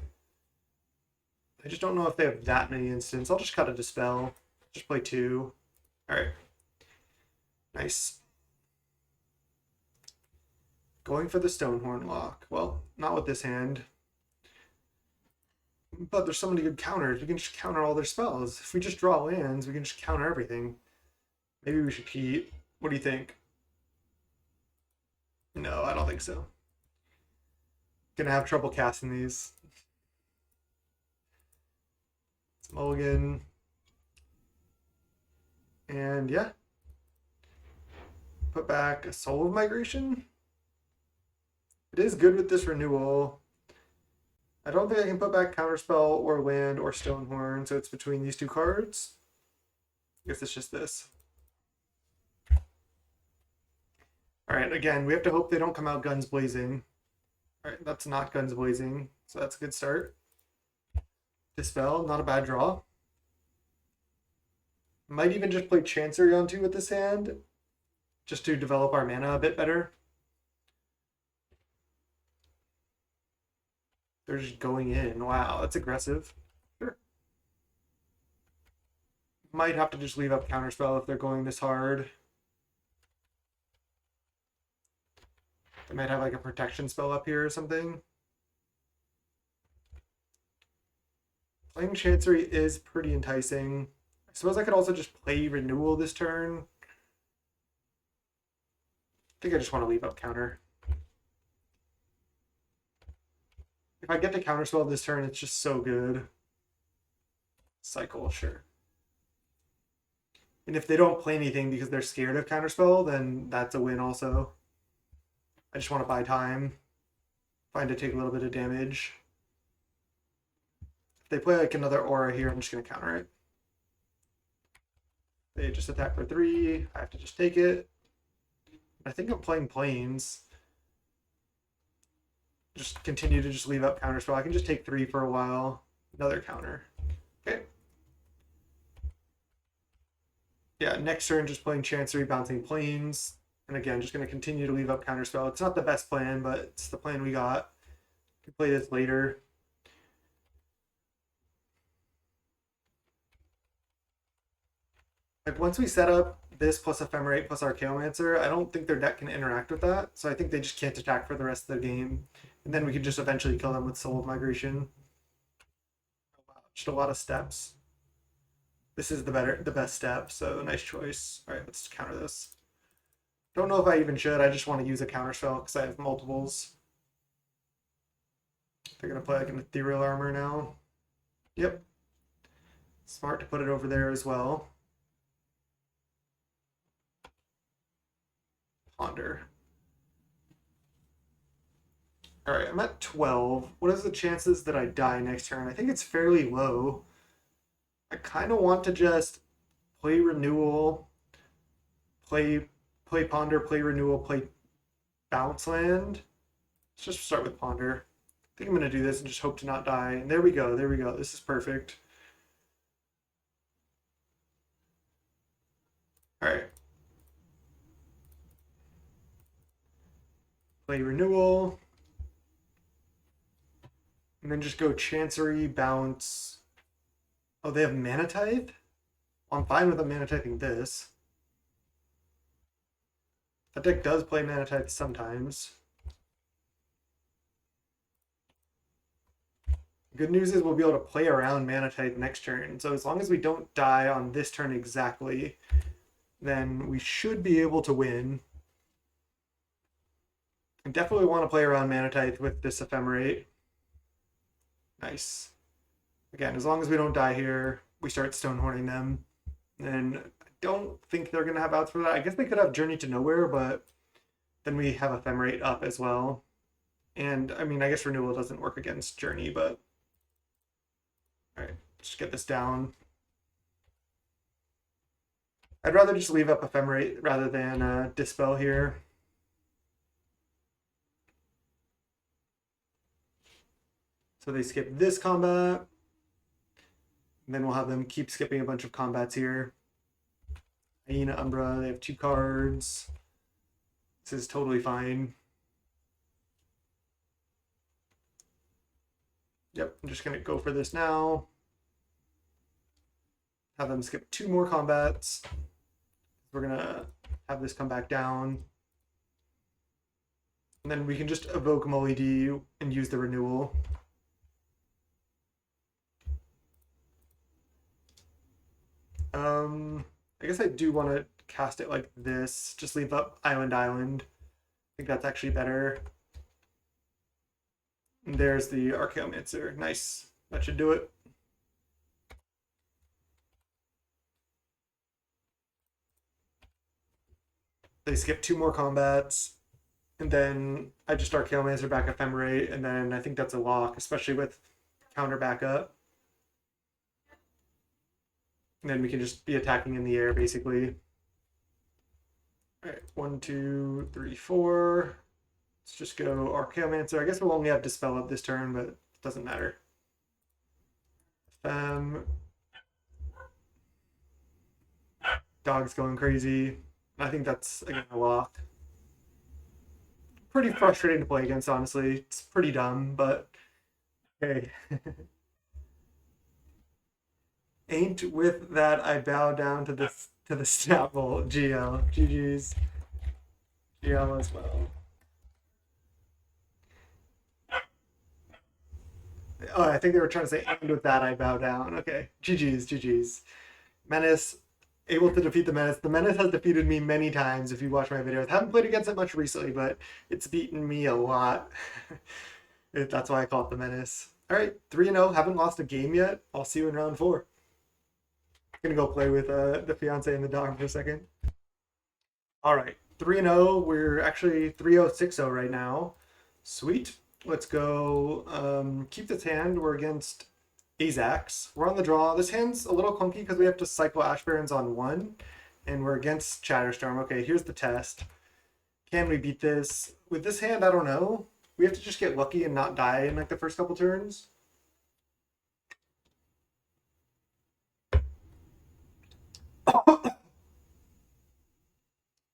I just don't know if they have that many instants. I'll just cut a Dispel. Just play 2. Alright. Nice. Going for the Stonehorn lock. Well, not with this hand. But there's so many good counters. We can just counter all their spells. If we just draw lands, we can just counter everything. Maybe we should keep. What do you think? No, I don't think so. Gonna have trouble casting these. It's mulligan. And yeah. Put back a Soul of Migration. It is good with this renewal. I don't think I can put back Counterspell or Land or Stonehorn, so it's between these 2 cards. I guess it's just this. Alright, again, we have to hope they don't come out Guns Blazing. Alright, that's not Guns Blazing, so that's a good start. Dispel, not a bad draw. Might even just play Chancery on 2 with this hand, just to develop our mana a bit better. They're just going in. Wow, that's aggressive. Sure. Might have to just leave up Counterspell if they're going this hard. They might have like a protection spell up here or something. Playing Chancery is pretty enticing. I suppose I could also just play Renewal this turn. I think I just want to leave up counter. If I get to Counterspell this turn, it's just so good. Cycle, sure. And if they don't play anything because they're scared of Counterspell, then that's a win also. I just want to buy time. Find to take a little bit of damage. If they play like another aura here, I'm just going to counter it. They just attack for 3. I have to just take it. I think I'm playing Plains. Just continue to just leave up Counterspell. I can just take 3 for a while. Another counter. Okay. Yeah, next turn just playing Chancery, bouncing Plains. And again, just going to continue to leave up Counterspell. It's not the best plan, but it's the plan we got. Can play this later. Like once we set up this plus Ephemerate plus Archaeomancer, I don't think their deck can interact with that. So I think they just can't attack for the rest of the game. And then we can just eventually kill them with Soul of Migration. Oh, wow. Just a lot of steps. This is the best step, so nice choice. All right, let's counter this. Don't know if I even should. I just want to use a counterspell because I have multiples. They're going to play like an Ethereal Armor now. Yep. Smart to put it over there as well. Ponder. All right, I'm at 12. What is the chances that I die next turn? I think it's fairly low. I kind of want to just play Renewal, play Ponder, play Renewal, play Bounce Land. Let's just start with Ponder. I think I'm going to do this and just hope to not die. And there we go, there we go. This is perfect. All right. Play Renewal. And then just go Chancery, Bounce. Oh, they have Mana Tithe? Well, I'm fine with them Mana Tithing this. That deck does play Mana Tithe sometimes. Good news is we'll be able to play around Mana Tithe next turn. So as long as we don't die on this turn exactly, then we should be able to win. I definitely want to play around Mana Tithe with this Ephemerate. Nice. Again, as long as we don't die here, we start Stonehorning them. And I don't think they're going to have outs for that. I guess they could have Journey to Nowhere, but then we have Ephemerate up as well. And, I mean, I guess Renewal doesn't work against Journey, but... Alright, just get this down. I'd rather just leave up Ephemerate rather than Dispel here. So they skip this combat. And then we'll have them keep skipping a bunch of combats here. Hyena, Umbra, they have 2 cards. This is totally fine. Yep, I'm just going to go for this now. Have them skip 2 more combats. We're going to have this come back down. And then we can just evoke Molly D and use the renewal. I guess I do want to cast it like this. Just leave up Island. I think that's actually better. And there's the Archaeomancer. Nice. That should do it. They skip 2 more combats. And then I just Archaeomancer back Ephemerate. And then I think that's a lock, especially with counter backup. And then we can just be attacking in the air, basically. All right, 1, 2, 3, 4. Let's just go Archaeomancer. I guess we'll only have Dispel up this turn, but it doesn't matter. Dog's going crazy. I think that's, again, a lock. Pretty frustrating to play against, honestly. It's pretty dumb, but okay. Ain't with that I bow down to the Snapple. GL. GG's. GL as well. Oh, I think they were trying to say, and with that I bow down. Okay. GG's. GG's. Menace, able to defeat the Menace. The Menace has defeated me many times if you watch my videos. Haven't played against it much recently, but it's beaten me a lot. That's why I call it the Menace. All right, 3-0. Haven't lost a game yet. I'll see you in round 4. Gonna go play with the fiance and the dog for a second. All right, 3-0. We're actually 3-0, 6-0 right now. Sweet. Let's go. Keep this hand. We're against Azax. We're on the draw. This hand's a little clunky because we have to cycle Ash Barrens on 1, and we're against Chatterstorm. Okay, here's the test. Can we beat this? With this hand, I don't know. We have to just get lucky and not die in like the first couple turns.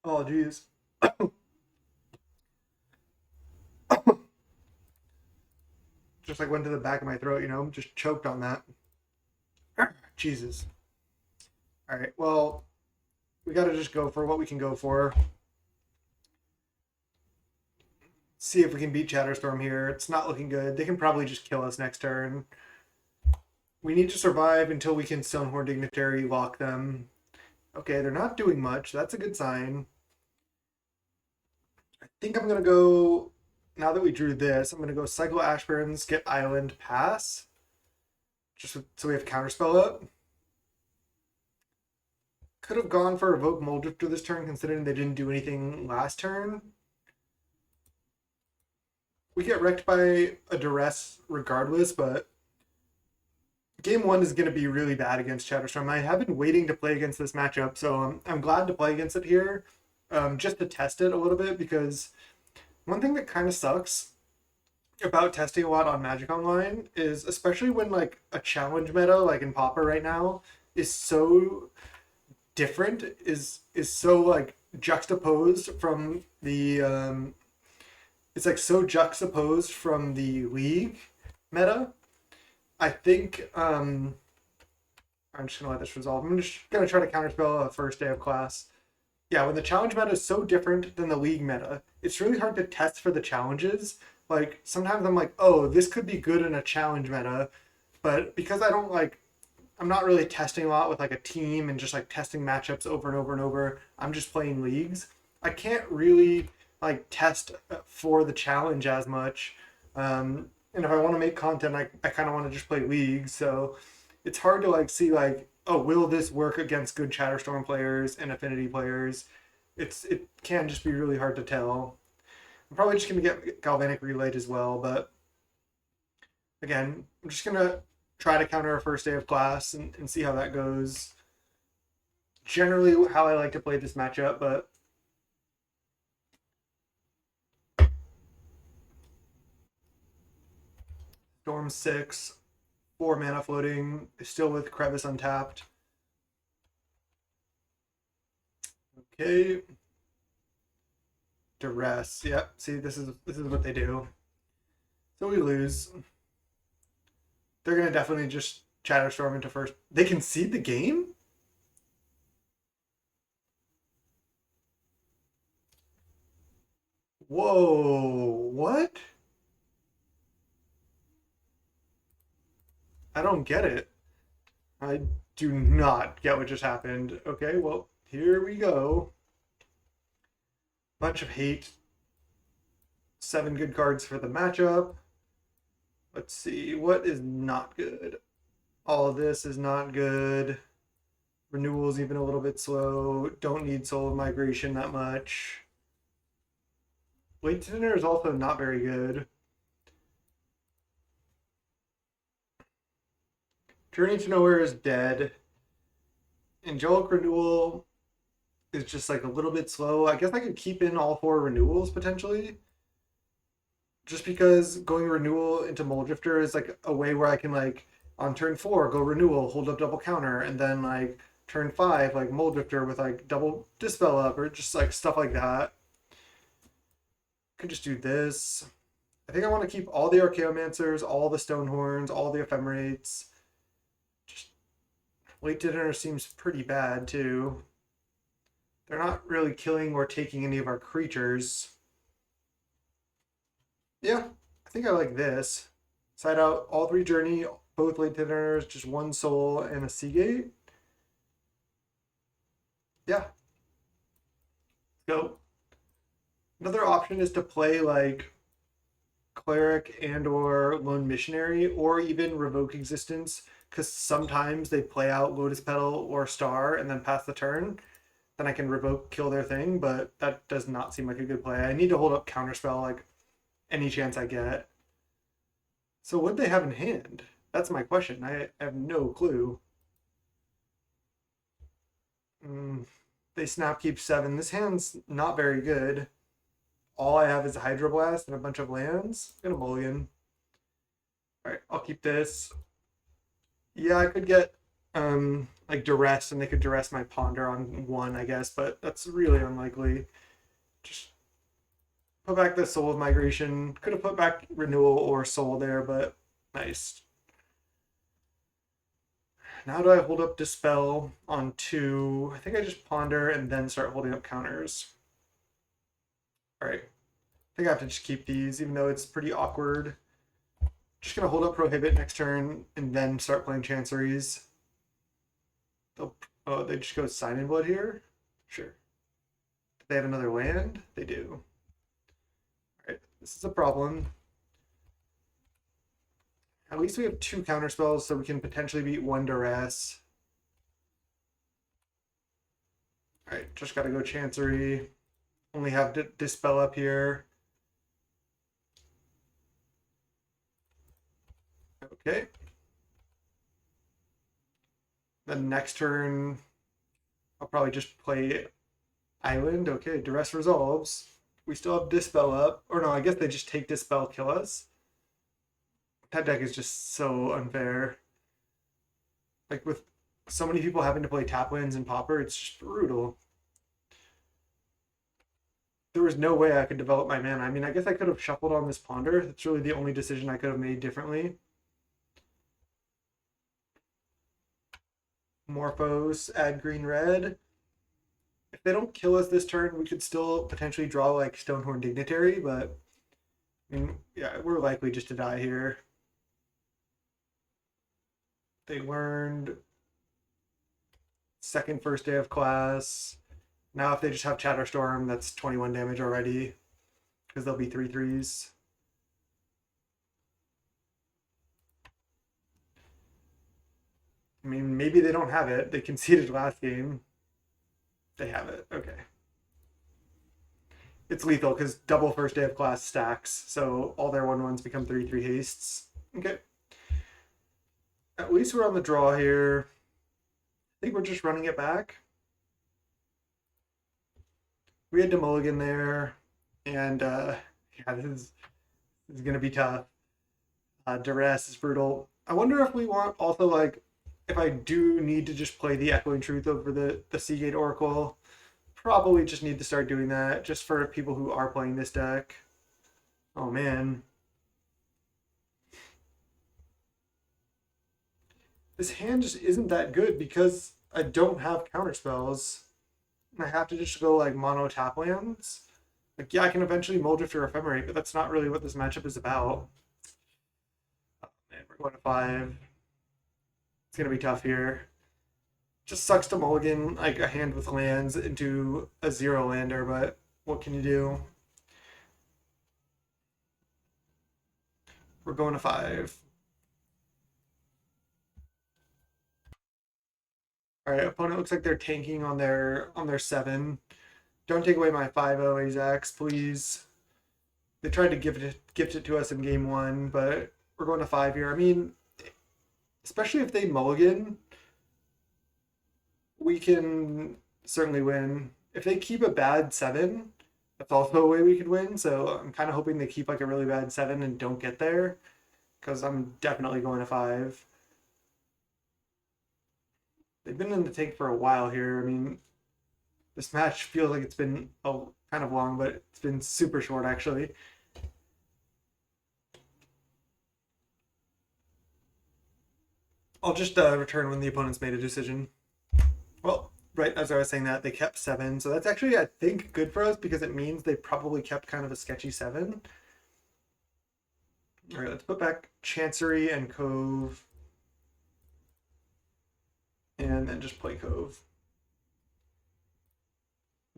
Oh, geez. Just like went to the back of my throat, you know, just choked on that. Jesus. All right, well, we got to just go for what we can go for. See if we can beat Chatterstorm here. It's not looking good. They can probably just kill us next turn. We need to survive until we can Stonehorn Dignitary lock them. Okay, they're not doing much. That's a good sign. I think I'm going to go, now that we drew this, I'm going to go cycle Ashburns, get Island, pass. Just so we have Counterspell up. Could have gone for Evoke Moldrifter this turn, considering they didn't do anything last turn. We get wrecked by a Duress regardless, but game 1 is going to be really bad against Chatterstorm. I have been waiting to play against this matchup, so I'm glad to play against it here, just to test it a little bit, because one thing that kind of sucks about testing a lot on Magic Online is, especially when like a challenge meta, like in Pauper right now, is so different, is so like juxtaposed from the it's like so juxtaposed from the League meta. I think I'm just gonna let this resolve. I'm just gonna try to counterspell a first day of class. Yeah, when the challenge meta is so different than the League meta, it's really hard to test for the challenges. Like sometimes I'm like, oh, this could be good in a challenge meta, but because I'm not really testing a lot with like a team and just like testing matchups over and over and over. I'm just playing leagues. I can't really like test for the challenge as much. And if I want to make content, I kind of want to just play leagues. So it's hard to like see like, oh, will this work against good Chatterstorm players and Affinity players? It can just be really hard to tell. I'm probably just going to get Galvanic Relayed as well, but again, I'm just going to try to counter a first day of class and see how that goes. Generally how I like to play this matchup, but Storm 6, 4 mana floating, still with Crevice untapped. Okay. Duress. Yep. See, this is what they do. So we lose. They're gonna definitely just Chatterstorm into first. They concede the game? Whoa, what? I don't get it. I do not get what just happened. Okay, well, here we go. Bunch of hate. 7 good cards for the matchup. Let's see, what is not good? All of this is not good. Renewal's even a little bit slow. Don't need Soul of Migration that much. Late Dinner is also not very good. Journey to Nowhere is dead. Angelic Renewal is just like a little bit slow. I guess I could keep in all 4 renewals potentially. Just because going renewal into Moldrifter is like a way where I can like on turn 4 go renewal, hold up double counter, and then like turn 5 like Moldrifter with like double dispel up or just like stuff like that. Could just do this. I think I want to keep all the Archaeomancers, all the Stonehorns, all the Ephemerates. Just Late Dinner seems pretty bad too. They're not really killing or taking any of our creatures. Yeah, I think I like this. Side out all 3 Journey, both Late Dinners, just 1 Soul and a Seagate. Yeah. Go. Another option is to play like Cleric and or Lone Missionary or even Revoke Existence, because sometimes they play out Lotus Petal or Star and then pass the turn. Then I can revoke, kill their thing, but that does not seem like a good play. I need to hold up Counterspell like any chance I get. So what they have in hand? That's my question. I have no clue. They snap keep 7. This hand's not very good. All I have is a Hydroblast and a bunch of lands. I'm gonna mulligan. Alright, I'll keep this. Yeah, I could get like Duress and they could Duress my Ponder on 1, I guess, but that's really unlikely. Just put back the Soul of Migration. Could have put back Renewal or Soul there, but nice. Now do I hold up Dispel on 2? I think I just Ponder and then start holding up counters. Alright. I think I have to just keep these, even though it's pretty awkward. Just gonna hold up Prohibit next turn and then start playing Chanceries. Oh, they just go Sign in Blood here? Sure. Do they have another land? They do. Alright, this is a problem. At least we have 2 counterspells, so we can potentially beat 1 Duress. Alright, just gotta go Chancery. Only have Dispel up here. Okay. Then next turn, I'll probably just play Island. Okay, Duress resolves. We still have Dispel up. Or no, I guess they just take Dispel, kill us. That deck is just so unfair. Like with so many people having to play tap lands and Pauper, it's just brutal. There was no way I could develop my mana. I mean, I guess I could have shuffled on this Ponder. That's really the only decision I could have made differently. Morphos, add green red. If they don't kill us this turn, we could still potentially draw like Stonehorn Dignitary, but I mean, yeah, we're likely just to die here. They learned second first day of class. Now if they just have Chatterstorm, that's 21 damage already, because they'll be 3/3s. I mean, maybe they don't have it. They conceded last game. They have it. Okay. It's lethal because double first day of class stacks, so all their 1/1s become 3/3 hastes. Okay. At least we're on the draw here. I think we're just running it back. We had to mulligan there, and yeah, this is gonna be tough. Duress is brutal. I wonder if we want also like if I do need to just play the Echoing Truth over the Seagate Oracle. Probably just need to start doing that just for people who are playing this deck. Oh man. This hand just isn't that good because I don't have counter spells. And I have to just go like mono tap lands. Like, yeah, I can eventually Muldrift or Ephemerate, but that's not really what this matchup is about. Oh, man, we're going to 5. It's going to be tough here. Just sucks to mulligan like a hand with lands into a 0-lander, but what can you do? We're going to 5. All right, opponent looks like they're tanking on their 7. Don't take away my 5-0 Azax, please. They tried to gift it to us in game 1, but we're going to 5 here. I mean, especially if they mulligan, we can certainly win. If they keep a bad 7, that's also a way we could win. So I'm kind of hoping they keep like a really bad 7 and don't get there, because I'm definitely going to 5. They've been in the tank for a while here. I mean, this match feels like it's been kind of long, but it's been super short actually. I'll just return when the opponent's made a decision. Well, right as I was saying that, they kept 7. So that's actually, I think, good for us because it means they probably kept kind of a sketchy 7. All right, let's put back Chancery and Cove. And then just play Cove.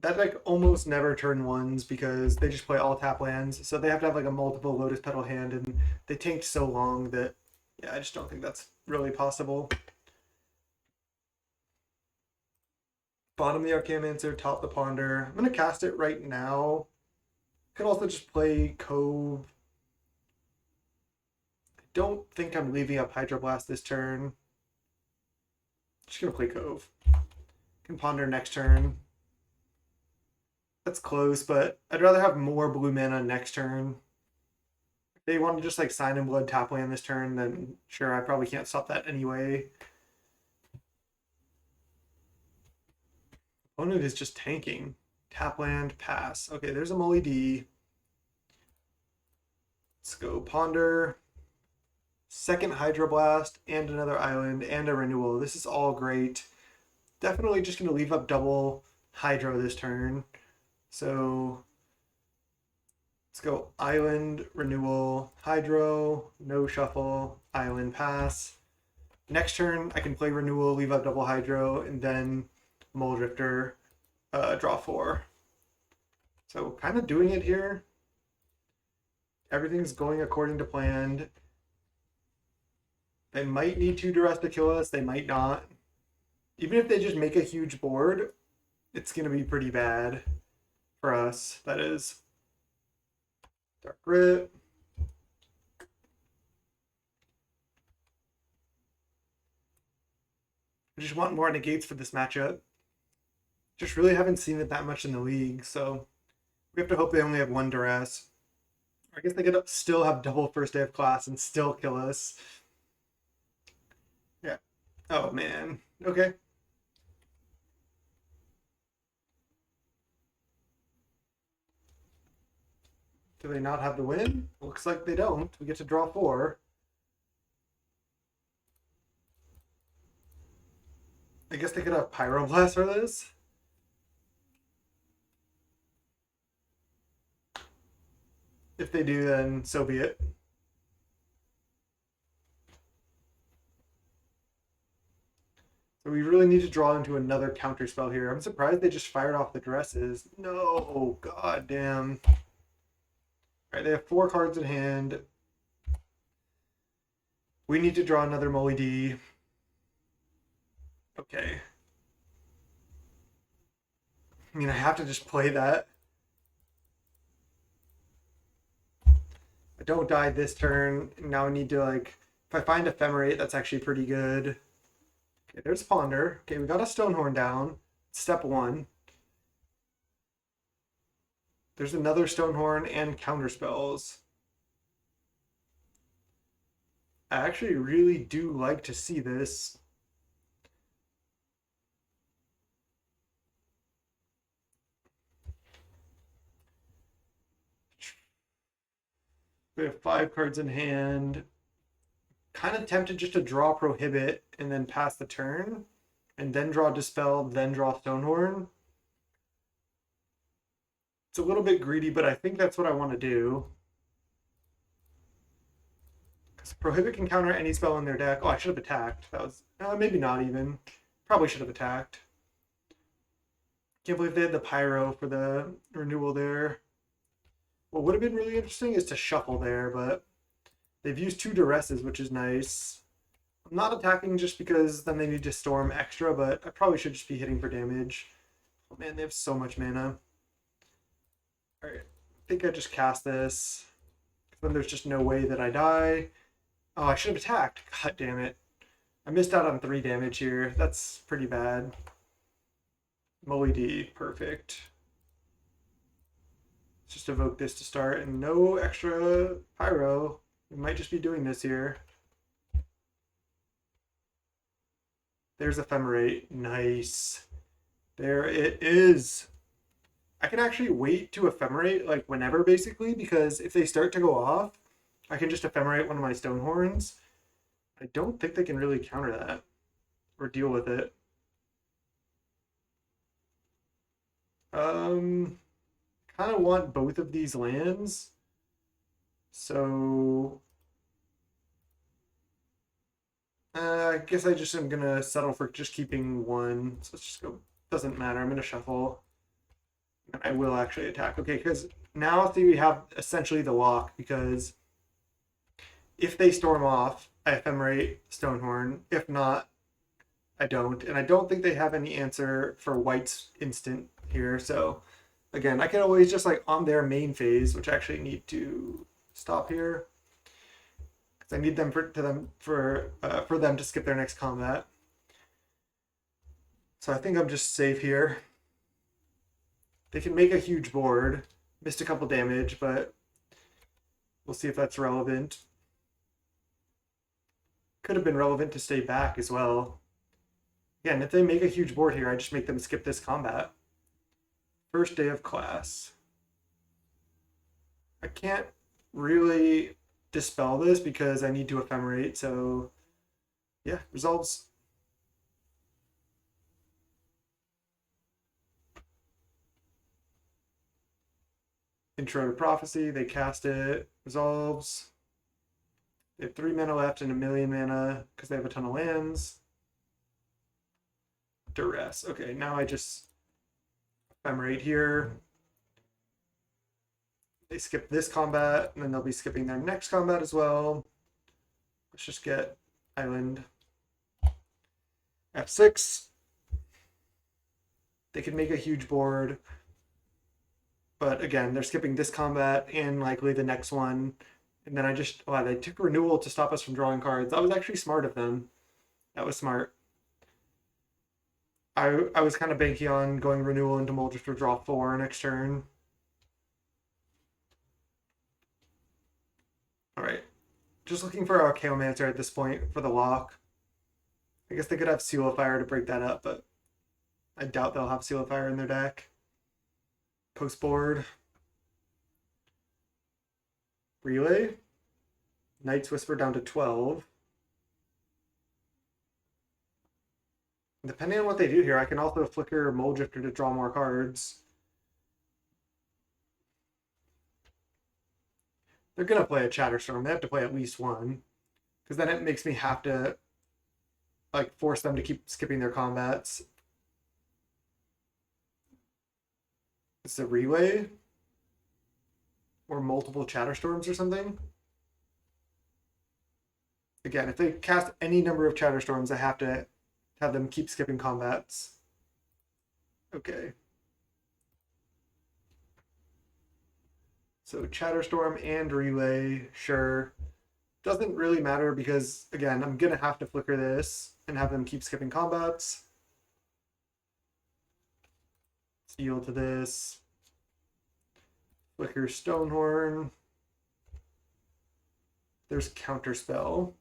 That deck almost never turn 1s because they just play all tap lands. So they have to have like a multiple Lotus Petal hand, and they tanked so long that, yeah, I just don't think that's really possible. Bottom the Archaeomancer, top the Ponder. I'm going to cast it right now. Could also just play Cove. I don't think I'm leaving up Hydroblast this turn. Just going to play Cove. Can Ponder next turn. That's close, but I'd rather have more blue mana next turn. If they want to just like Sign in Blood tap land this turn, then sure, I probably can't stop that anyway. Opponent is just tanking. Tap land, pass. Okay, there's a Molly D. Let's go Ponder. Second Hydroblast, and another island, and a renewal. This is all great. Definitely just going to leave up double Hydro this turn. So let's go island, renewal, Hydro, no shuffle, island, pass. Next turn, I can play renewal, leave up double Hydro, and then Muldrifter, draw 4. So kind of doing it here. Everything's going according to plan. They might need 2 Duress to kill us, they might not. Even if they just make a huge board, it's going to be pretty bad for us, that is. Dark Grip. I just want more negates for this matchup. Just really haven't seen it that much in the league, so we have to hope they only have 1 Duress. I guess they could still have double first day of class and still kill us. Yeah. Oh, man. Okay. Do they not have the win? Looks like they don't. We get to draw 4. I guess they could have Pyroblast for this. If they do, then so be it. So we really need to draw into another counter spell here. I'm surprised they just fired off the dresses. No, god damn. Alright, they have 4 cards in hand. We need to draw another Molly D. Okay. I mean, I have to just play that. I don't die this turn. Now I need to, like, if I find Ephemerate, that's actually pretty good. Okay, there's Ponder. Okay, we got a Stonehorn down. Step 1. There's another Stonehorn and counter spells. I actually really do like to see this. We have 5 cards in hand. Kind of tempted just to draw Prohibit and then pass the turn, and then draw Dispel, then draw Stonehorn. It's a little bit greedy, but I think that's what I want to do. Because Prohibit can counter any spell in their deck. Oh, I should have attacked. That was maybe not even. Probably should have attacked. Can't believe they had the Pyro for the renewal there. What would have been really interesting is to shuffle there, but they've used 2 Duresses, which is nice. I'm not attacking just because then they need to storm extra, but I probably should just be hitting for damage. Oh man, they have so much mana. Alright, I think I just cast this. Then there's just no way that I die. Oh, I should have attacked. God damn it. I missed out on 3 damage here. That's pretty bad. Molly D, perfect. Let's just evoke this to start, and no extra Pyro. We might just be doing this here. There's Ephemerate. Nice. There it is. I can actually wait to Ephemerate like whenever, basically, because if they start to go off, I can just Ephemerate one of my Stonehorns. I don't think they can really counter that or deal with it. Kind of want both of these lands. So I guess I just am gonna settle for just keeping one. So let's just go. Doesn't matter. I'm gonna shuffle. And I will actually attack. Okay, because now see we have essentially the lock, because if they storm off, I Ephemerate Stonehorn. If not, I don't. And I don't think they have any answer for White's instant here. So again, I can always just like on their main phase, which I actually need to stop here. Because I need them for them to skip their next combat. So I think I'm just safe here. They can make a huge board. Missed a couple damage, but we'll see if that's relevant. Could have been relevant to stay back as well. Again, if they make a huge board here, I just make them skip this combat. First day of class. I can't really dispel this because I need to Ephemerate, so yeah, resolves. Intro to Prophecy, they cast it, resolves. They have 3 mana left and 1,000,000 mana because they have a ton of lands. Duress. Okay, now I just Ephemerate here. They skip this combat, and then they'll be skipping their next combat as well. Let's just get Island. F6. They can make a huge board. But again, they're skipping this combat and likely the next one. And then I just, wow, they took Renewal to stop us from drawing cards. That was actually smart of them. That was smart. I was kind of banking on going Renewal into Moldrift to draw 4 next turn. Alright. Just looking for our Chaomancer at this point for the lock. I guess they could have Seal of Fire to break that up, but I doubt they'll have Seal of Fire in their deck. Post board. Relay. Knight's Whisper down to 12. Depending on what they do here, I can also flicker Moldrifter to draw more cards. They're going to play a Chatterstorm. They have to play at least one. Because then it makes me have to like force them to keep skipping their combats. It's a relay? Or multiple Chatterstorms or something? Again, if they cast any number of Chatterstorms, I have to have them keep skipping combats. Okay. So Chatterstorm and Relay, sure. Doesn't really matter because, again, I'm going to have to flicker this and have them keep skipping combats. Steal to this. Flicker Stonehorn. There's Counterspell.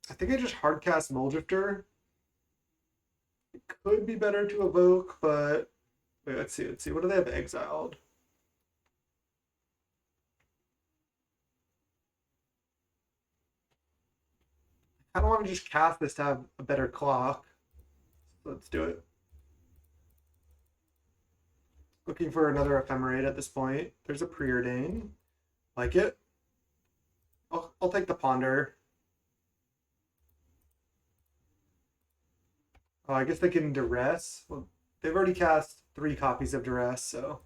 I think I just hard cast Moldrifter. It could be better to evoke, but wait, let's see. Let's see. What do they have exiled? I don't want to just cast this to have a better clock. Let's do it. Looking for another ephemerate at this point. There's a preordain. Like it. I'll take the ponder. Oh, I guess they can duress. Well, they've already cast 3 copies of duress, so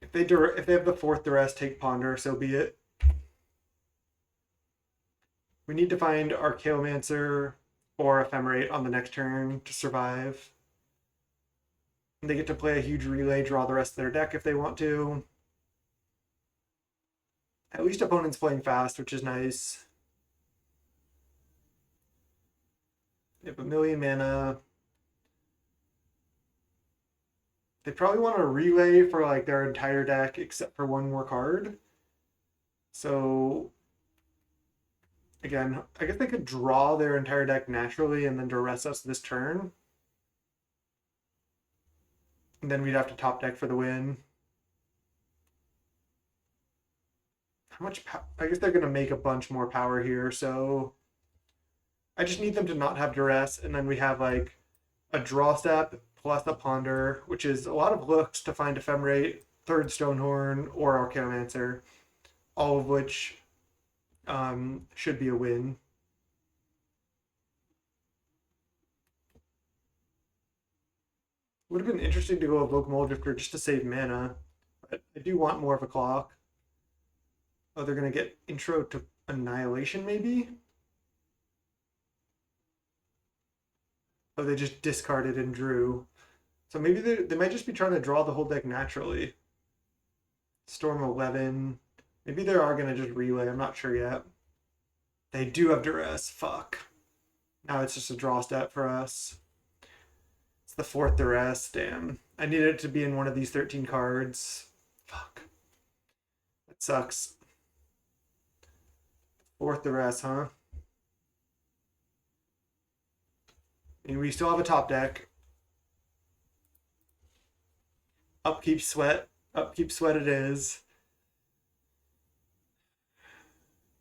if they have the 4th duress, take ponder. So be it. We need to find Archaeomancer or Ephemerate on the next turn to survive. And they get to play a huge relay, draw the rest of their deck if they want to. At least opponent's playing fast, which is nice. They have 1,000,000 mana. They probably want to relay for like their entire deck except for 1 more card. So again, I guess they could draw their entire deck naturally and then duress us this turn. And then we'd have to top deck for the win. How much I guess they're going to make a bunch more power here, so I just need them to not have duress, and then we have like a draw step plus a ponder, which is a lot of looks to find Ephemerate, 3rd Stonehorn, or Archaeomancer, all of which should be a win. Would have been interesting to go Evoke Moldrifter just to save mana, but I do want more of a clock. Oh, they're going to get Intro to Annihilation, maybe? Oh, they just discarded and drew. So maybe they might just be trying to draw the whole deck naturally. Storm 11. Maybe they are going to just relay. I'm not sure yet. They do have duress. Fuck. Now it's just a draw step for us. It's the 4th duress. Damn. I needed it to be in one of these 13 cards. Fuck. That sucks. 4th duress, huh? And we still have a top deck. Upkeep Sweat. Upkeep Sweat it is.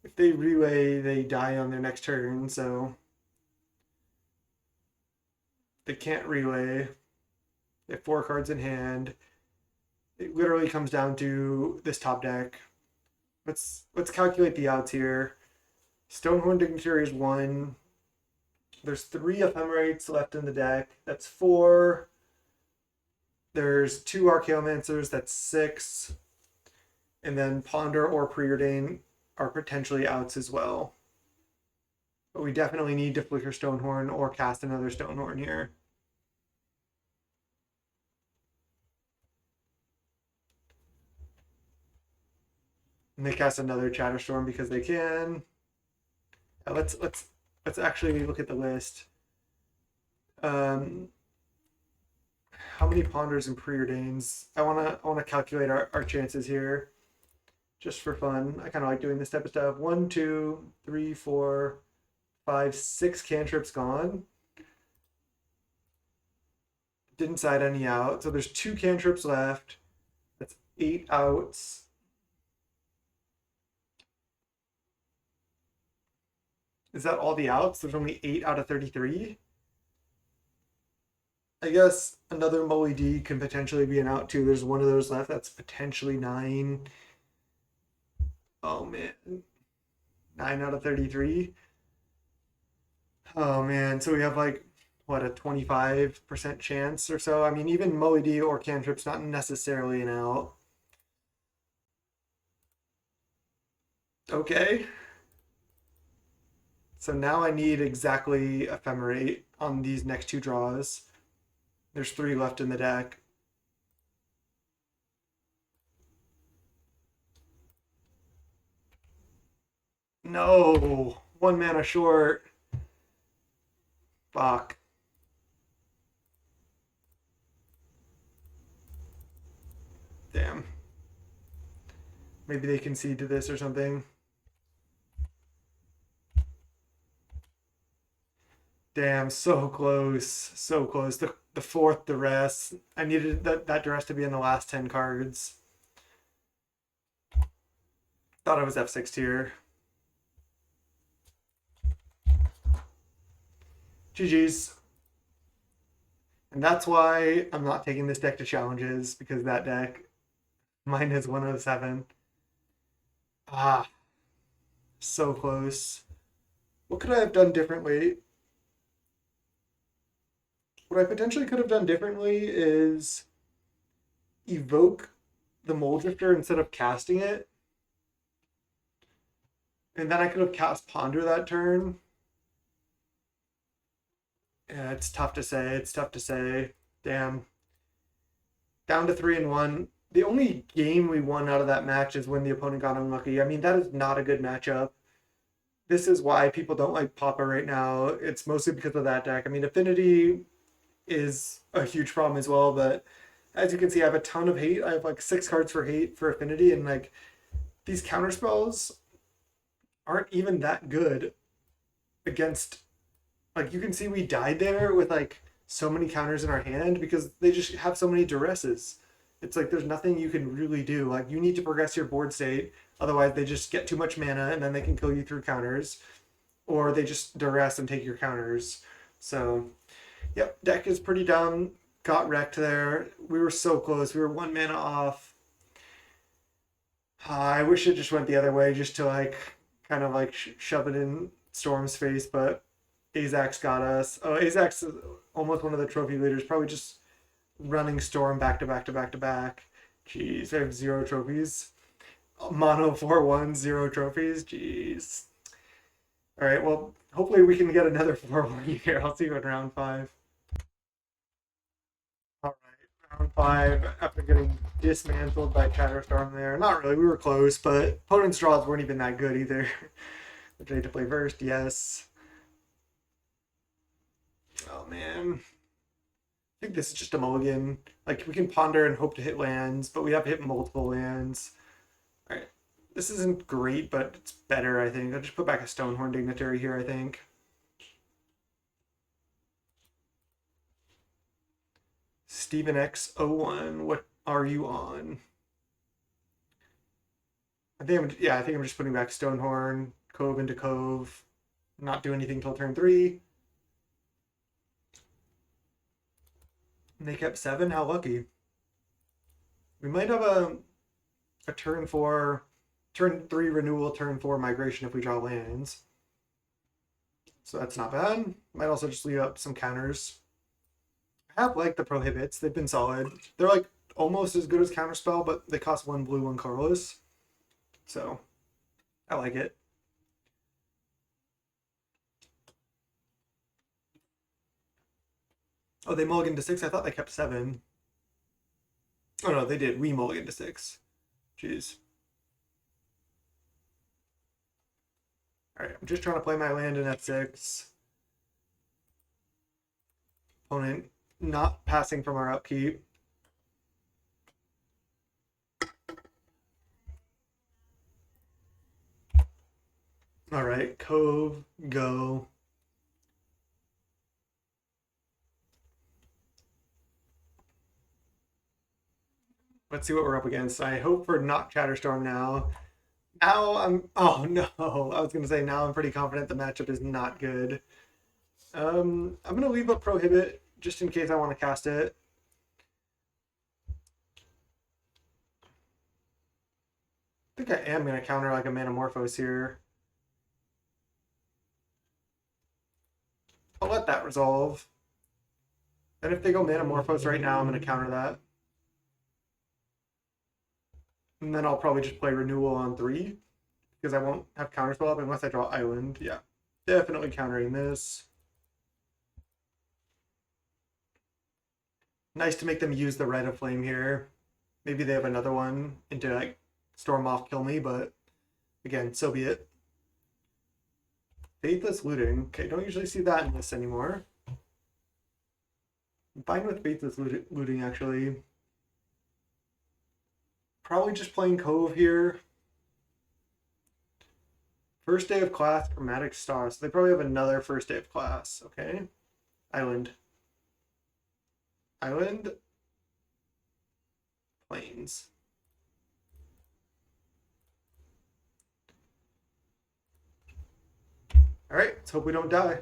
If they relay, they die on their next turn, so they can't relay. They have 4 cards in hand. It literally comes down to this top deck. Let's calculate the outs here. Stonehorn Dignitary is 1. There's 3 Ephemerates left in the deck. That's 4. There's 2 Archaeomancers. That's 6. And then Ponder or Preordain are potentially outs as well. But we definitely need to flicker Stonehorn or cast another Stonehorn here. And they cast another Chatterstorm because they can. Let's actually look at the list. How many Ponders and Preordains? I wanna calculate our chances here, just for fun. I kind of like doing this type of stuff. 1, 2, 3, 4, 5, 6 cantrips gone. Didn't side any out, so there's 2 cantrips left. That's 8 outs. Is that all the outs? There's only 8 out of 33. I guess another Molly D can potentially be an out too. There's one of those left. That's potentially 9. Oh man. 9 out of 33. Oh man. So we have like what, a 25% chance or so. I mean, even Molly D or cantrip's not necessarily an out. Okay. So now I need exactly Ephemerate on these next 2 draws. There's 3 left in the deck. No, 1 mana short. Fuck. Damn. Maybe they concede to this or something. Damn, so close. So close. The fourth duress. I needed that duress to be in the last 10 cards. Thought I was F6 tier. GG's. And that's why I'm not taking this deck to challenges, because that deck, mine is 107. Ah, so close. What could I have done differently? What I potentially could have done differently is evoke the Mold Drifter instead of casting it. And then I could have cast Ponder that turn. Yeah, it's tough to say. It's tough to say. Damn. Down to 3-1. The only game we won out of that match is when the opponent got unlucky. I mean, that is not a good matchup. This is why people don't like Pauper right now. It's mostly because of that deck. I mean, Affinity is a huge problem as well, but as you can see, I have a ton of hate. I have like 6 cards for hate for Affinity, and like these counterspells aren't even that good against, like, you can see we died there with like so many counters in our hand because they just have so many duresses. It's like there's nothing you can really do. Like, you need to progress your board state, otherwise they just get too much mana and then they can kill you through counters, or they just duress and take your counters. So yep, deck is pretty dumb. Got wrecked there. We were so close. We were 1 mana off. I wish it just went the other way, just to like kind of like shove it in Storm's face, but Azax got us. Oh, Azax is almost one of the trophy leaders, probably just running Storm back to back to back to back. Jeez, I have 0 trophies. Mono 4-1, 0 trophies. Jeez. All right, well, hopefully we can get another 4-1 here. I'll see you in round 5. All right, round 5, after getting dismantled by Chatterstorm there. Not really, we were close, but opponent's draws weren't even that good either. Which I had to play first, yes. Oh man. I think this is just a mulligan. Like, we can ponder and hope to hit lands, but we have to hit multiple lands. Alright. This isn't great, but it's better, I think. I'll just put back a Stonehorn Dignitary here, I think. Steven X01, what are you on? I think I'm just putting back Stonehorn, Cove into Cove, not do anything till turn 3. And they kept 7. How lucky. We might have a turn 4, turn 3 renewal, turn 4 migration if we draw lands. So that's not bad. Might also just leave up some counters. I have liked the prohibits. They've been solid. They're like almost as good as counterspell, but they cost 1 blue, 1 colorless. So I like it. Oh, they mulliganed to 6? I thought they kept 7. Oh no, they did. We mulliganed to 6. Jeez. Alright, I'm just trying to play my land in F6. Opponent not passing from our upkeep. Alright, Cove, go. Let's see what we're up against. I hope for not Chatterstorm now. Now oh no, I was gonna say now I'm pretty confident the matchup is not good. I'm gonna leave up Prohibit just in case I want to cast it. I think I am gonna counter like a Manamorphose here. I'll let that resolve. And if they go Manamorphose right now, I'm gonna counter that. And then I'll probably just play Renewal on 3 because I won't have counterspell up unless I draw Island. Yeah, definitely countering this. Nice to make them use the Red of Flame here. Maybe they have another one into like Storm off, kill me, but again, so be it. Faithless Looting. Okay, don't usually see that in this anymore. I'm fine with Faithless Looting actually. Probably just playing Cove here. First day of class, chromatic star. So they probably have another first day of class. Okay. Island. Island. Plains. All right, let's hope we don't die.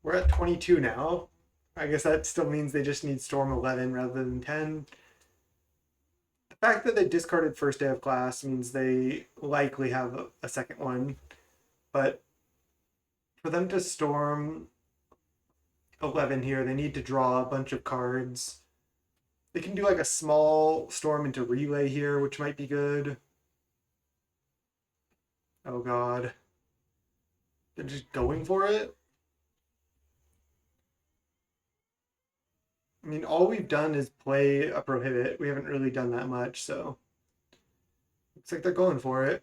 We're at 22 now. I guess that still means they just need Storm 11 rather than 10. The fact that they discarded first day of class means they likely have a second one. But for them to Storm 11 here, they need to draw a bunch of cards. They can do like a small Storm into Relay here, which might be good. Oh god. They're just going for it? I mean, all we've done is play a Prohibit. We haven't really done that much, so... Looks like they're going for it.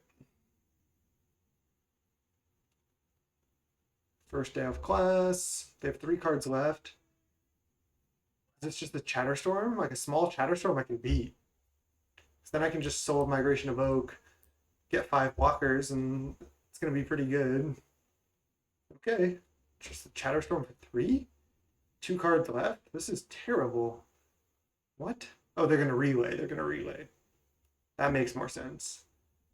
First day of class. They have 3 cards left. Is this just a Chatterstorm? Like a small Chatterstorm I can beat. So then I can just Soul of Migration Evoke, get 5 blockers, and it's going to be pretty good. Okay. Just a Chatterstorm for 3? 2 cards left? This is terrible. What? Oh, they're going to relay. They're going to relay. That makes more sense.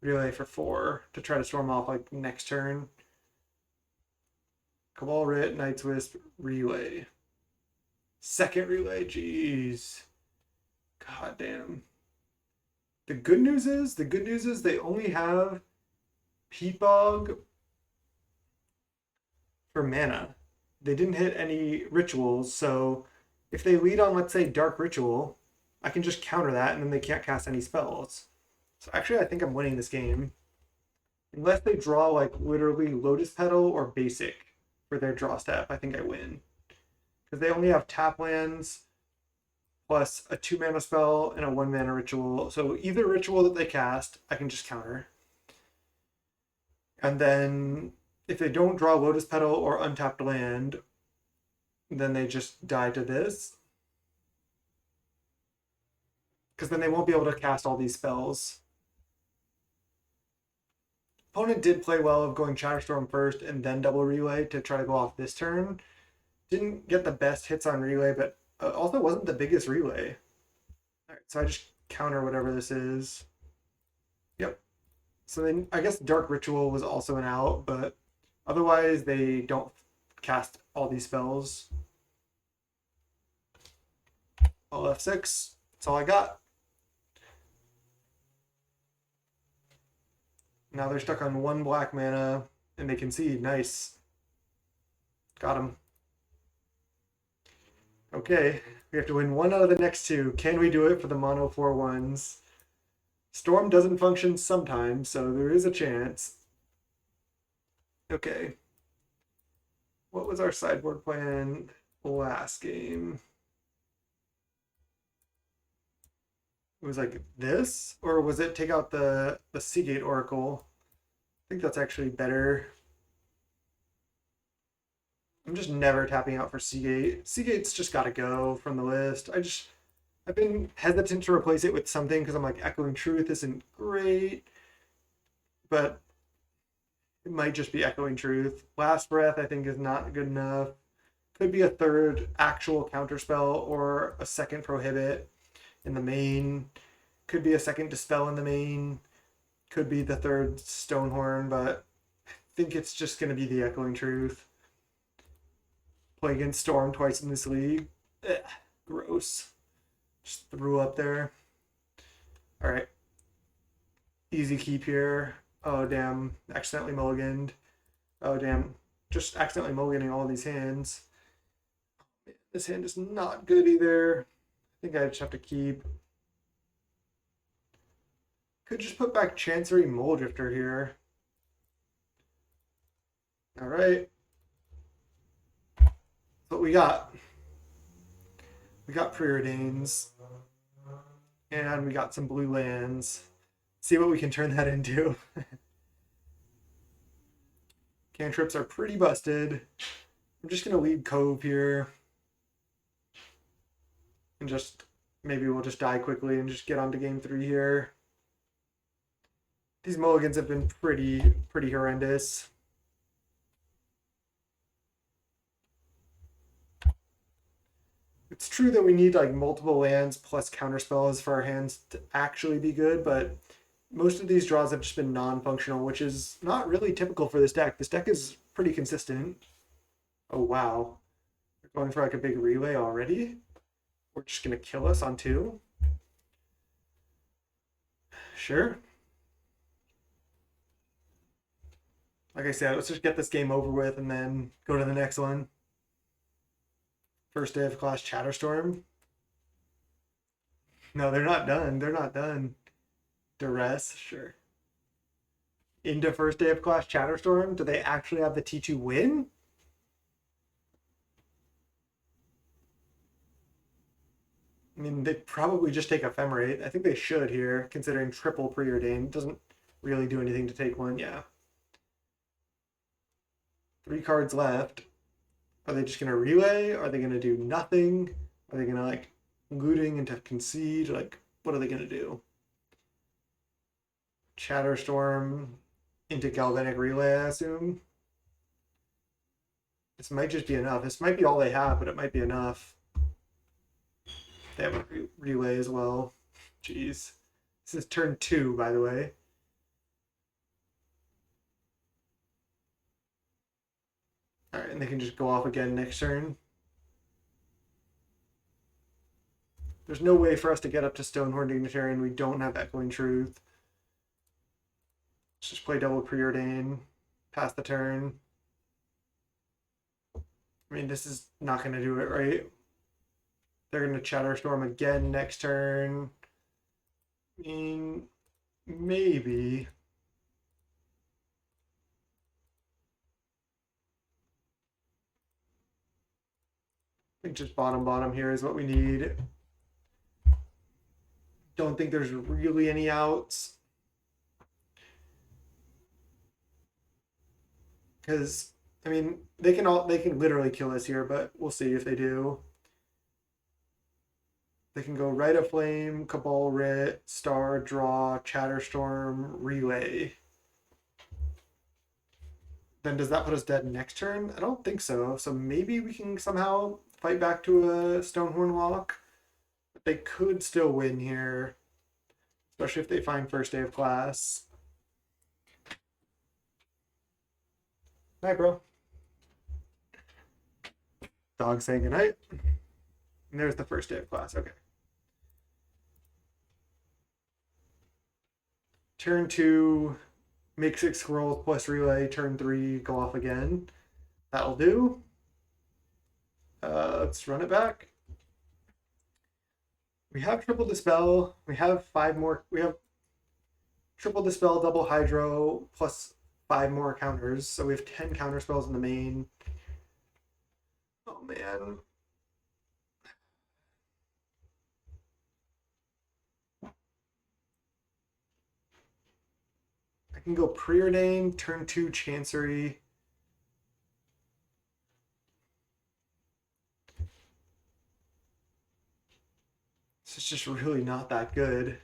Relay for 4 to try to storm off like next turn. Cabal Writ, Night's Wisp, relay. Second relay, jeez. God damn. The good news is they only have Peatbog for mana. They didn't hit any rituals, so if they lead on, let's say, Dark Ritual, I can just counter that, and then they can't cast any spells. So actually, I think I'm winning this game. Unless they draw, like, literally Lotus Petal or Basic for their draw step, I think I win. Because they only have tap lands, plus a 2-mana spell and a 1-mana ritual. So either ritual that they cast, I can just counter. And then if they don't draw Lotus Petal or untapped land, then they just die to this. Because then they won't be able to cast all these spells. Opponent did play well of going Chatterstorm first and then double relay to try to go off this turn. Didn't get the best hits on relay, but also wasn't the biggest relay. All right, so I just counter whatever this is. Yep. So then I guess Dark Ritual was also an out, but otherwise they don't cast all these spells. All F6. That's all I got. Now they're stuck on 1 black mana and they concede. Nice. Got him. Okay, we have to win 1 out of the next 2. Can we do it for the mono 4/1s? Storm doesn't function sometimes, so there is a chance. Okay. What was our sideboard plan last game? It was like this? Or was it take out the Seagate Oracle? I think that's actually better. I'm just never tapping out for Seagate. Seagate's just got to go from the list. I've been hesitant to replace it with something because I'm like, Echoing Truth isn't great, but it might just be Echoing Truth. Last Breath, I think, is not good enough. Could be a 3rd actual counterspell or a 2nd Prohibit in the main. Could be a 2nd Dispel in the main. Could be the 3rd Stonehorn, but I think it's just going to be the Echoing Truth. Play against Storm twice in this league. Ugh, gross. Just threw up there. All right. Easy keep here. Oh, damn. Accidentally mulliganed. Oh, damn. Just accidentally mulliganing all these hands. This hand is not good either. I think I just have to keep. Could just put back Chancery Moldrifter here. All right. What we got? We got Preordains. And we got some blue lands. See what we can turn that into. Cantrips are pretty busted. I'm just going to lead Cove here. And just, maybe we'll just die quickly and just get on to game 3 here. These mulligans have been pretty horrendous. It's true that we need like multiple lands plus counter spells for our hands to actually be good, but most of these draws have just been non-functional, which is not really typical for this deck. This deck is pretty consistent. Oh wow. We're going for like a big relay already? We're just gonna kill us on 2? Sure. Like I said, let's just get this game over with and then go to the next one. First day of class Chatterstorm. No, they're not done. They're not done. Duress, sure. Into first day of class Chatterstorm. Do they actually have the T2 win? I mean, they probably just take Ephemerate. I think they should here, considering triple preordained. Doesn't really do anything to take one, yeah. 3 cards left. Are they just gonna relay? Are they gonna do nothing? Are they gonna like looting into concede? Like, what are they gonna do? Chatterstorm into Galvanic Relay, I assume. This might just be enough. This might be all they have, but it might be enough. They have a relay as well. Jeez. This is turn 2, by the way. Alright, and they can just go off again next turn. There's no way for us to get up to Stonehorn Dignitarian. We don't have Echoing Truth. Let's just play double preordain. Pass the turn. I mean, this is not going to do it, right? They're going to Chatterstorm again next turn. I mean, maybe. I think just bottom here is what we need. Don't think there's really any outs. Because, I mean, they can literally kill us here, but we'll see if they do. They can go Rite of Flame, Cabal Writ, Star, Draw, Chatterstorm, Relay. Then does that put us dead next turn? I don't think so. So maybe we can somehow fight back to a Stonehorn lock. But they could still win here. Especially if they find first day of class. Night, bro. Dog saying goodnight. And there's the first day of class. Okay. Turn 2, make 6 scrolls plus relay. Turn 3, go off again. That'll do. Let's run it back. We have triple dispel. We have 5 more. We have triple dispel, double hydro, plus 5 more counters. So we have 10 counter spells in the main. Oh man. I can go preordain, turn 2 Chancery. This is just really not that good.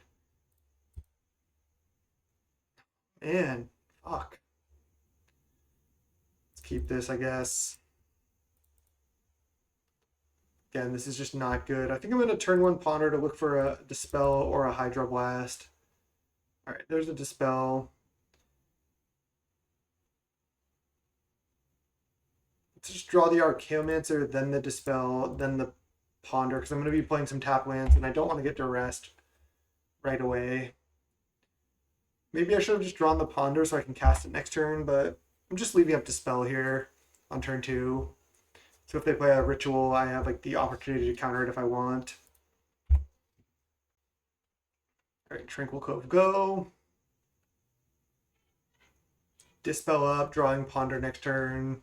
Man, fuck. Let's keep this, I guess. Again, this is just not good. I think I'm going to turn 1 Ponder to look for a Dispel or a Hydroblast. Alright, there's a Dispel. Let's just draw the Archaeomancer, then the Dispel, then the Ponder, because I'm going to be playing some tap lands, and I don't want to get duressed right away. Maybe I should have just drawn the Ponder so I can cast it next turn, but I'm just leaving up Dispel here on turn 2. So if they play a Ritual, I have like the opportunity to counter it if I want. Alright, Tranquil Cove go. Dispel up, drawing Ponder next turn.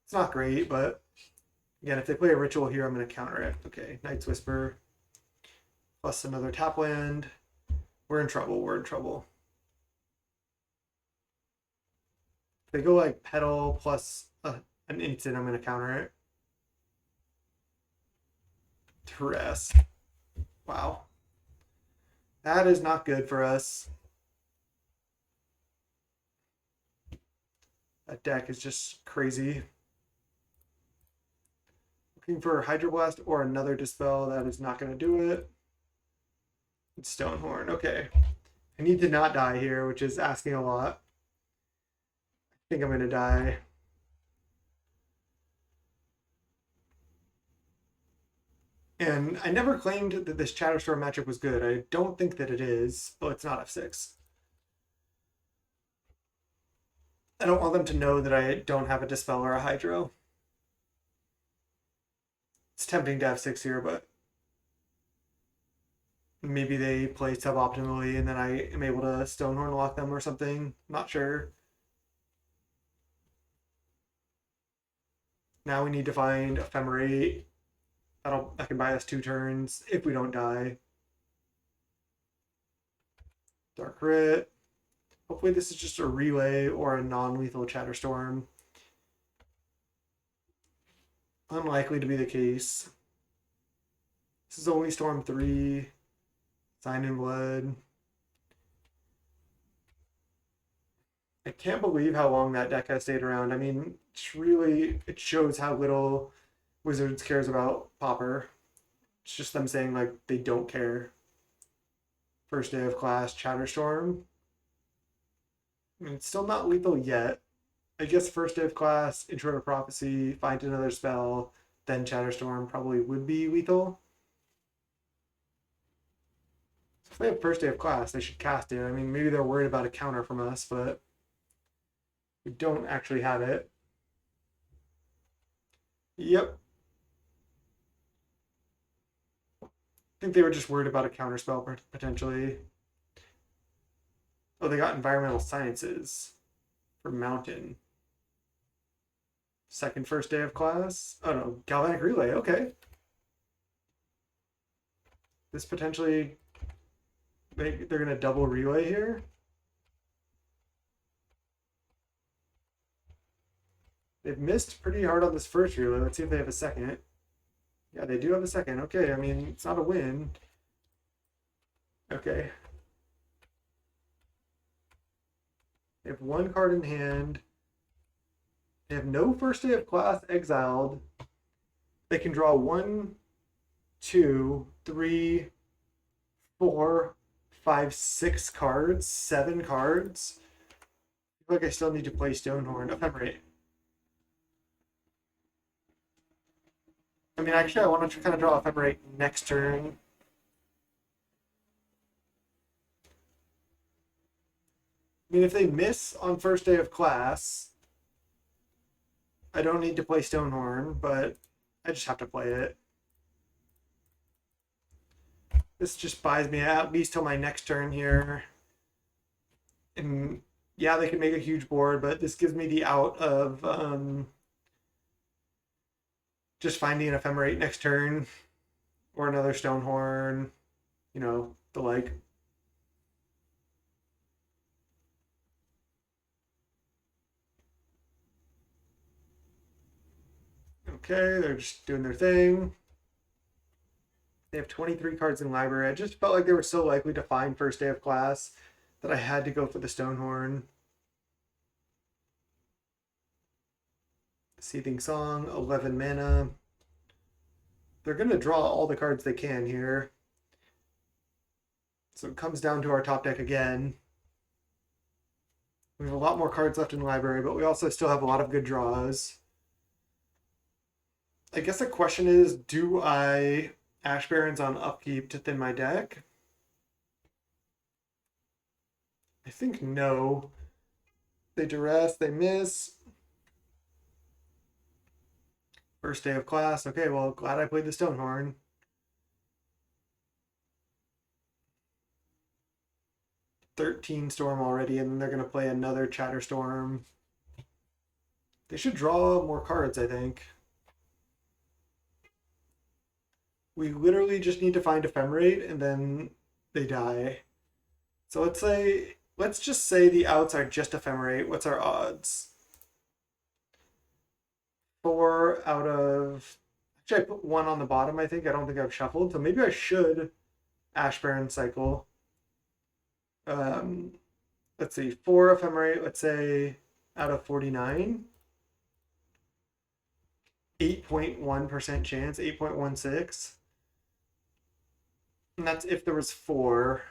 It's not great, but again, if they play a Ritual here, I'm going to counter it. Okay, Night's Whisper. Plus another tap land. We're in trouble, we're in trouble. If they go like Petal plus an instant, I'm going to counter it. Duress. Wow. That is not good for us. That deck is just crazy. Looking for Hydroblast or another Dispel. That is not going to do it. It's Stonehorn. Okay. I need to not die here, which is asking a lot. I think I'm going to die. And I never claimed that this Chatterstorm matchup was good. I don't think that it is, but it's not F6. I don't want them to know that I don't have a Dispel or a Hydro. It's tempting to F6 here, but maybe they play suboptimally and then I am able to Stonehorn lock them or something. Not sure. Now we need to find Ephemerate. That can buy us 2 turns if we don't die. Dark Crit. Hopefully this is just a relay or a non-lethal Chatterstorm. Unlikely to be the case. This is only Storm 3. Sign in Blood. I can't believe how long that deck has stayed around. I mean, it shows how little Wizards cares about Pauper. It's just them saying like they don't care. First day of class, Chatterstorm. I mean, it's still not lethal yet. I guess first day of class, Intro to Prophecy, find another spell, then Chatterstorm probably would be lethal. So if they have first day of class, they should cast it. I mean, maybe they're worried about a counter from us, but we don't actually have it. Yep. I think they were just worried about a counter spell potentially. Oh, they got Environmental Sciences for Mountain. Second first day of class. Oh no, Galvanic Relay. Okay. This potentially, they're going to double relay here. They've missed pretty hard on this first relay. Let's see if they have a second. Yeah, they do have a second. Okay, I mean, it's not a win. Okay. They have 1 card in hand. They have no first day of class exiled. They can draw 1, 2, 3, 4, 5, 6 cards, 7 cards. I feel like I still need to play Stonehorn. Ephemerate. I mean, actually, I want to kind of draw Ephemerate next turn. I mean, if they miss on first day of class, I don't need to play Stonehorn, but I just have to play it. This just buys me at least till my next turn here. And yeah, they can make a huge board, but this gives me the out of just finding an Ephemerate next turn or another Stonehorn, you know, the like. Okay, they're just doing their thing. They have 23 cards in library. I just felt like they were so likely to find first day of class that I had to go for the Stonehorn. Seething Song, 11 mana. They're going to draw all the cards they can here. So it comes down to our top deck again. We have a lot more cards left in the library, but we also still have a lot of good draws. I guess the question is, do I Ash Barrens on upkeep to thin my deck? I think no. They duress, they miss. First day of class. Okay, well, glad I played the Stonehorn. $13 Storm already, and then they're going to play another Chatterstorm. They should draw more cards, I think. We literally just need to find Ephemerate, and then they die. So let's just say the outs are just Ephemerate. What's our odds? 4 out of... Actually, I put 1 on the bottom, I think. I don't think I've shuffled, so maybe I should Ash Baron cycle. Let's see, 4 Ephemerate, let's say out of 49. 8.1% chance, 8.16. And that's if there was 4.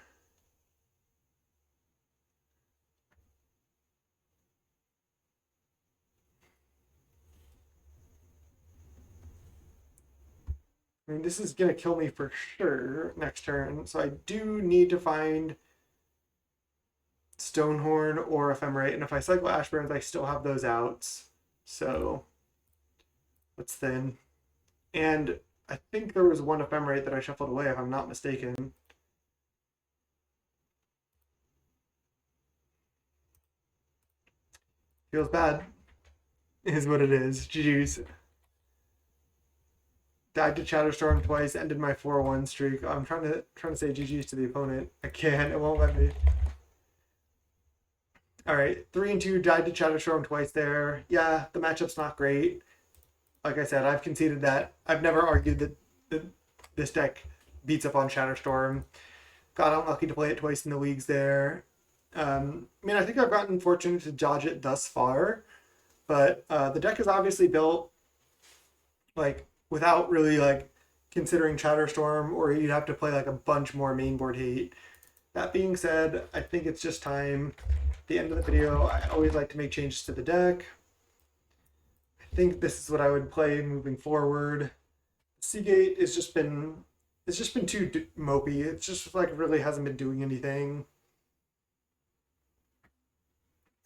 I mean, this is going to kill me for sure next turn. So I do need to find Stonehorn or Ephemerate. And if I cycle Ashburns, I still have those outs. So let's thin. And I think there was one Ephemerate that I shuffled away, if I'm not mistaken. Feels bad. Is what it is. GG's. Died to Chatterstorm twice, ended my 4-1 streak. I'm trying to say GG's to the opponent. I can't. It won't let me. All right, 3 and 2, died to Chatterstorm twice there. Yeah, the matchup's not great. Like I said, I've conceded that. I've never argued that this deck beats up on Chatterstorm. Got unlucky to play it twice in the leagues there. I mean, I think I've gotten fortunate to dodge it thus far, but the deck is obviously built like without really like considering Chatterstorm, or you'd have to play like a bunch more mainboard hate. That being said, I think it's just time. At the end of the video, I always like to make changes to the deck. I think this is what I would play moving forward. Seagate has just been, it's just been too mopey. It's just like really hasn't been doing anything.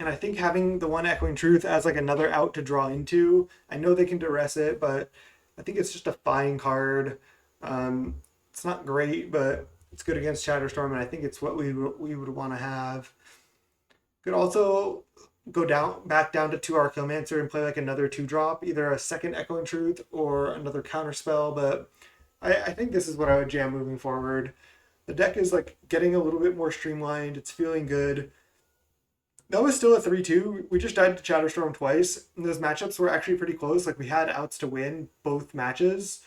And I think having the one Echoing Truth as like another out to draw into, I know they can duress it, but I think it's just a fine card. It's not great, but it's good against Chatterstorm, and I think it's what we would want to have. Could also go back down to 2 Archaeomancer and play like another 2-drop, either a second Echoing Truth or another counterspell, but I think this is what I would jam moving forward. The deck is like getting a little bit more streamlined. It's feeling good. That was still a 3-2. We just died to Chatterstorm twice. And those matchups were actually pretty close. Like we had outs to win both matches.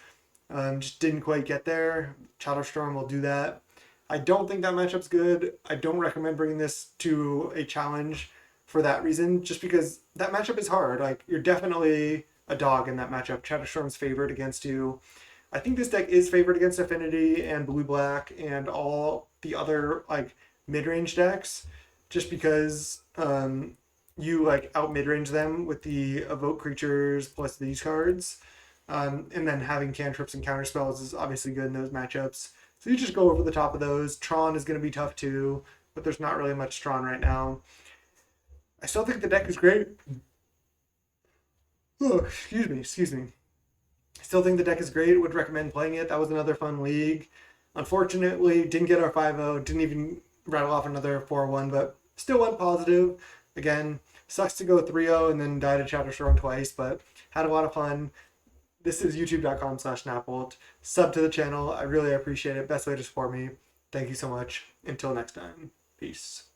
Just didn't quite get there. Chatterstorm will do that. I don't think that matchup's good. I don't recommend bringing this to a challenge for that reason, just because that matchup is hard. Like you're definitely a dog in that matchup. Chatterstorm's favored against you. I think this deck is favored against Affinity and Blue-Black and all the other like mid-range decks, just because you like out mid-range them with the Evoke creatures plus these cards. And then having cantrips and counterspells is obviously good in those matchups. So you just go over the top of those. Tron is going to be tough too, but there's not really much Tron right now. I still think the deck is great. Oh, excuse me. I still think the deck is great. Would recommend playing it. That was another fun league. Unfortunately, didn't get our 5-0. Didn't even rattle off another 4-1, but still went positive. Again, sucks to go 3-0 and then die to Chatterstorm twice, but had a lot of fun. This is youtube.com/Napbolt. Sub to the channel. I really appreciate it. Best way to support me. Thank you so much. Until next time. Peace.